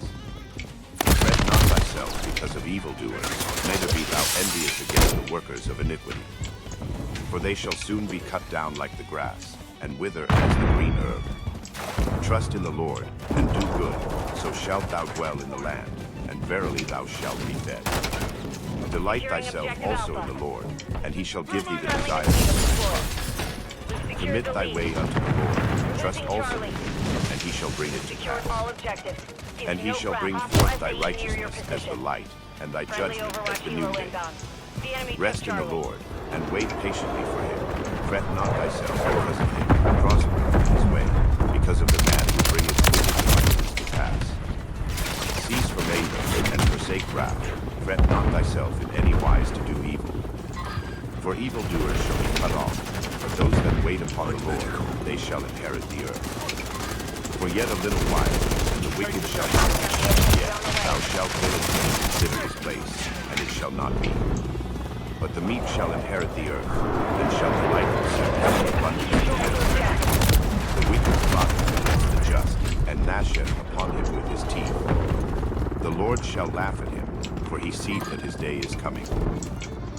Fret not thyself because of evildoers, neither be thou envious against the workers of iniquity. For they shall soon be cut down like the grass, and wither as the green herb. Trust in the Lord, and do good, so shalt thou dwell in the land, and verily thou shalt be fed. Delight thyself also in the Lord, and he shall give thee the desires of thy heart. Commit thy way unto the Lord, trust also in him, and he shall bring it to pass. And he shall bring forth thy righteousness as the light, and thy judgment as the noonday. Rest in the Lord, and wait patiently for him. Fret not thyself because of him, prosper in his way, because of the man who bringeth wicked devices to pass. Cease from anger, and forsake wrath. Fret not thyself in any wise to do evil. For evildoers shall be cut off, but those that wait upon the Lord, they shall inherit the earth. For yet a little while, and the wicked shall not be. Yet thou shalt diligently consider his place, and it shall not be. But the meek shall inherit the earth, and shall delight themselves in abundance of the The wicked plotteth against the just, and gnasheth upon him with his teeth. The Lord shall laugh at him, for he seeth that his day is coming.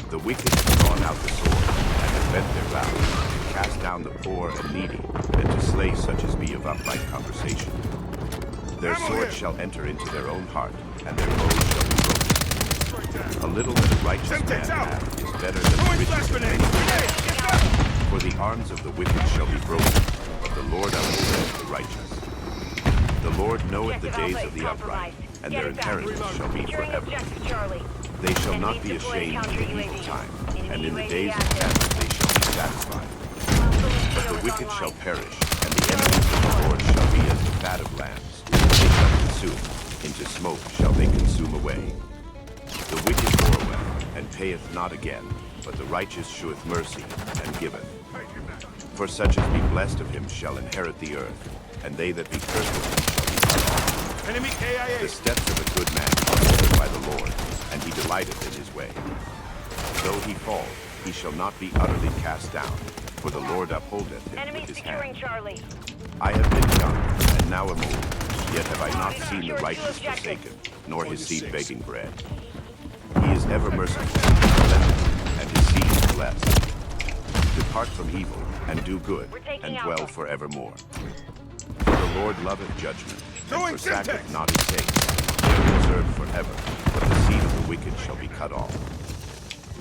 The wicked have drawn out the sword, and have bent their vows, to cast down the poor and needy, and to slay such as be of upright conversation. Their sword shall enter into their own heart, and their bows shall be broken. A little that a righteous man hath is better than the riches of many. For the arms of the wicked shall be broken, but the Lord upholdeth the righteous. The Lord knoweth the days of the upright, and their inheritance shall be forever. They shall not be ashamed in the evil time, and in the days of famine they shall be satisfied. But the wicked shall perish, and the enemies of the Lord shall be as the fat of lambs. They shall consume, into smoke shall they consume away. The wicked borroweth, and payeth not again, but the righteous sheweth mercy, and giveth. For such as be blessed of him shall inherit the earth, and they that be cursed of him shall be cut off. Enemy KIA. The steps of a good man are ordered by the Lord, and he delighteth in his way. Though he fall, he shall not be utterly cast down, for the Lord upholdeth him with his hand. Charlie. I have been young, and now am old, yet have I not seen the righteous forsaken, nor his seed begging bread. He is ever merciful, and his seed is blessed. Depart from evil, and do good, and dwell forevermore. For the Lord loveth judgment, and forsaketh not his saints. They are reserved forever, but the seed of the wicked shall be cut off.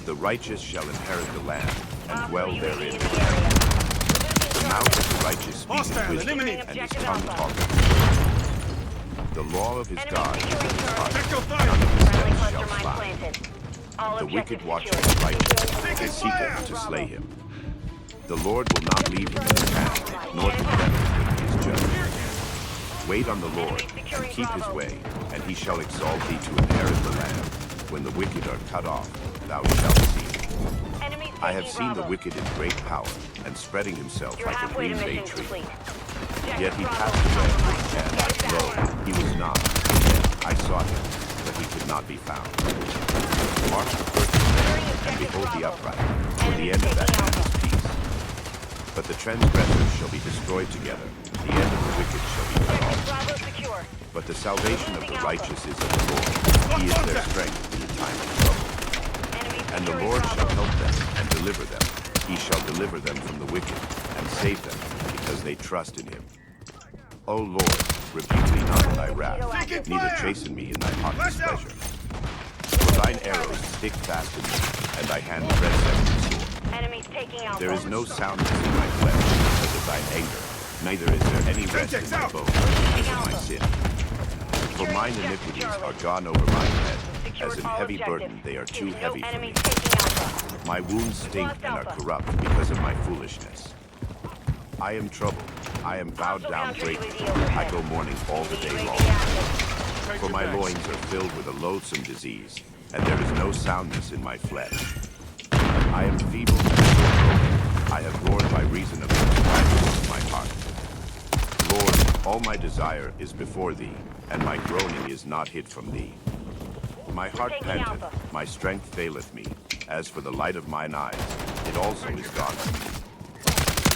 The righteous shall inherit the land, and dwell therein. The mouth of the righteous speaketh wisdom, and his tongue talketh. The law of his God is in his heart, none of his steps shall slide. The wicked watcheth the righteous, and seeketh to slay him. The Lord will not leave him in his hand, nor condemn him when he is judged. Wait on the Lord, and keep his way, and he shall exalt thee to inherit the land. When the wicked are cut off, thou shalt see it. I have seen the wicked in great power, and spreading himself like a green bay tree. Yet he passed away, and, lo, he was not. Yet I sought him, but he could not be found. Mark the first man, and behold the upright, for the end of that man is peace. But the transgressors shall be destroyed together, the end of the wicked shall be cut off. But the salvation of the righteous is of the Lord. He is their strength in the time of trouble. And the Lord shall help them and deliver them. He shall deliver them from the wicked and save them, because they trust in him. O Lord, rebuke me not in thy wrath, neither chasten me in thy hot displeasure. For thine arrows stick fast in me, and thy hand treads them with sword. There is no soundness in my flesh because of thine anger, neither is there any rest in my bones because of my sin. For mine iniquities are gone over my head, as in heavy burden they are too heavy for me. My wounds stink and are corrupt because of my foolishness. I am troubled, I am bowed down greatly, I go mourning all the day long. For my loins are filled with a loathsome disease, and there is no soundness in my flesh. I am feeble and broken. I have roared by reason of the desires of my heart. Lord, all my desire is before thee, and my groaning is not hid from thee. My heart panteth, my strength faileth me. As for the light of mine eyes, it also is gone from me.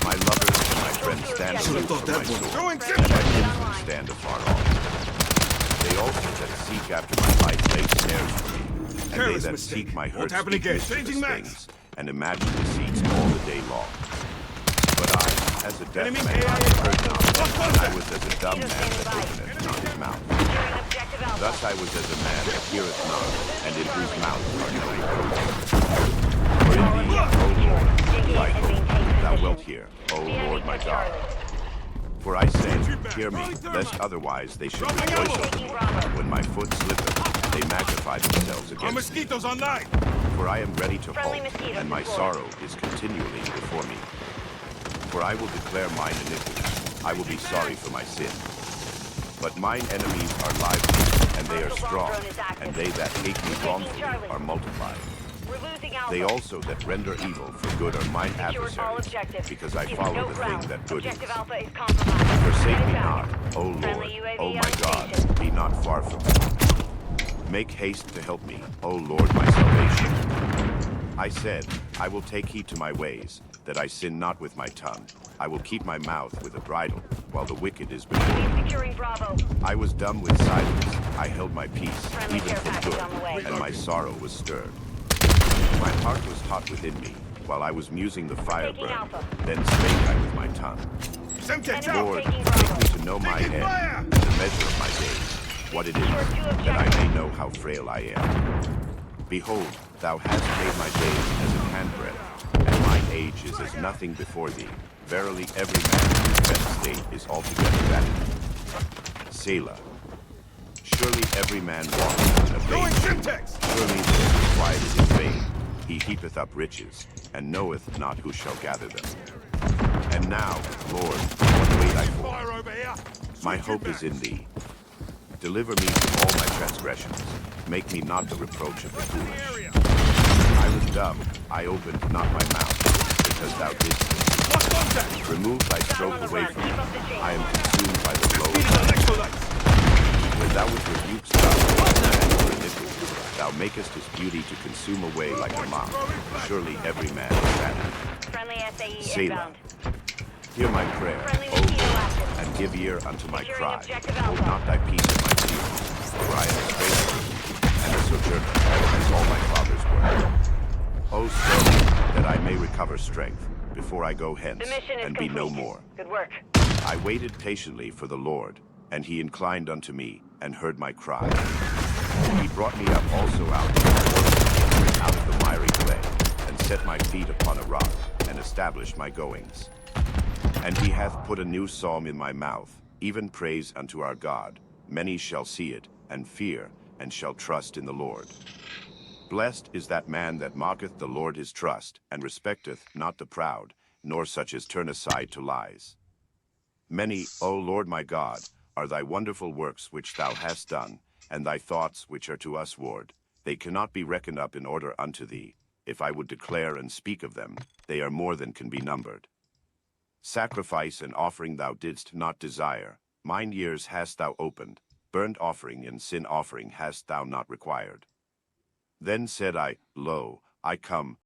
My lovers and my friends stand aloof from my sword, and my kinsmen stand afar off. They also that seek after my life lay snares for me, and they that seek my hurt speak mischievous things, and imagine deceits all the day long. But I, as a deaf man, heard not, and I was as a dumb man that openeth not his mouth. Thus I was as a man that heareth not, and in whose mouth are no words. For in thee, O Lord, do I hope, thou wilt hear, O Lord my God. For I say, hear me, lest otherwise they should rejoice over me. When my foot slippeth, they magnify themselves against me. Mosquitoes online. For I am ready to halt, and my sorrow is continually before me. For I will declare mine iniquity, I will be sorry for my sin. But mine enemies are lively, and they are strong, and they that hate me wrongfully are multiplied. They also that render evil for good are mine adversaries, because I follow the thing that good is. Forsake me not, O Lord, O my God, be not far from me. Make haste to help me, O Lord my salvation. I said, I will take heed to my ways, that I sin not with my tongue. I will keep my mouth with a bridle, while the wicked is before me. Enemy securing Bravo. I was dumb with silence. I held my peace, Friendly even care from package on the way. good, and my sorrow was stirred. My heart was hot within me, while I was musing the fire Taking burn. Alpha. Then spake I with my tongue. Lord, taking make Bravo. me to know my Taking end, fire! and the measure of my days, what it is, that I may know how frail I am. Behold, thou hast made my days as a handbreadth, and my age is as nothing before thee. Verily, every man in his best state is altogether vanity. Selah. Surely every man walketh in a vain state. Surely this is quieted in vain. He heapeth up riches, and knoweth not who shall gather them. And now, Lord, what wait I for? Fire over here. My hope is in thee. Deliver me from all my transgressions. Make me not the reproach of the foolish. I was dumb, I opened not my mouth, because thou didst. Remove thy stroke away from me. I am consumed by the blow of thy Electrolytes. When thou wouldst rebuke God and for iniquity, thou makest his beauty to consume away like a moth. Surely every man is vanity. Friendly SAE Selah. inbound. Hear my prayer, Friendly O Lord, mosquito active. and give ear unto my Securing cry. objective Hold Alpha. not thy peace in my tears, for I am a stranger and a sojourner, as all my fathers were. O spare me, that I may recover strength, before I go hence, The mission is and be complete. no more. Good work. I waited patiently for the Lord, and he inclined unto me, and heard my cry. He brought me up also out of the miry clay, and set my feet upon a rock, and established my goings. And he hath put a new psalm in my mouth, even praise unto our God. Many shall see it, and fear, and shall trust in the Lord. Blessed is that man that mocketh the Lord his trust, and respecteth not the proud, nor such as turn aside to lies. Many, O Lord my God, are thy wonderful works which thou hast done, and thy thoughts which are to us ward. They cannot be reckoned up in order unto thee. If I would declare and speak of them, they are more than can be numbered. Sacrifice and offering thou didst not desire. Mine ears hast thou opened. Burnt offering and sin offering hast thou not required. Then said I, Lo, I come,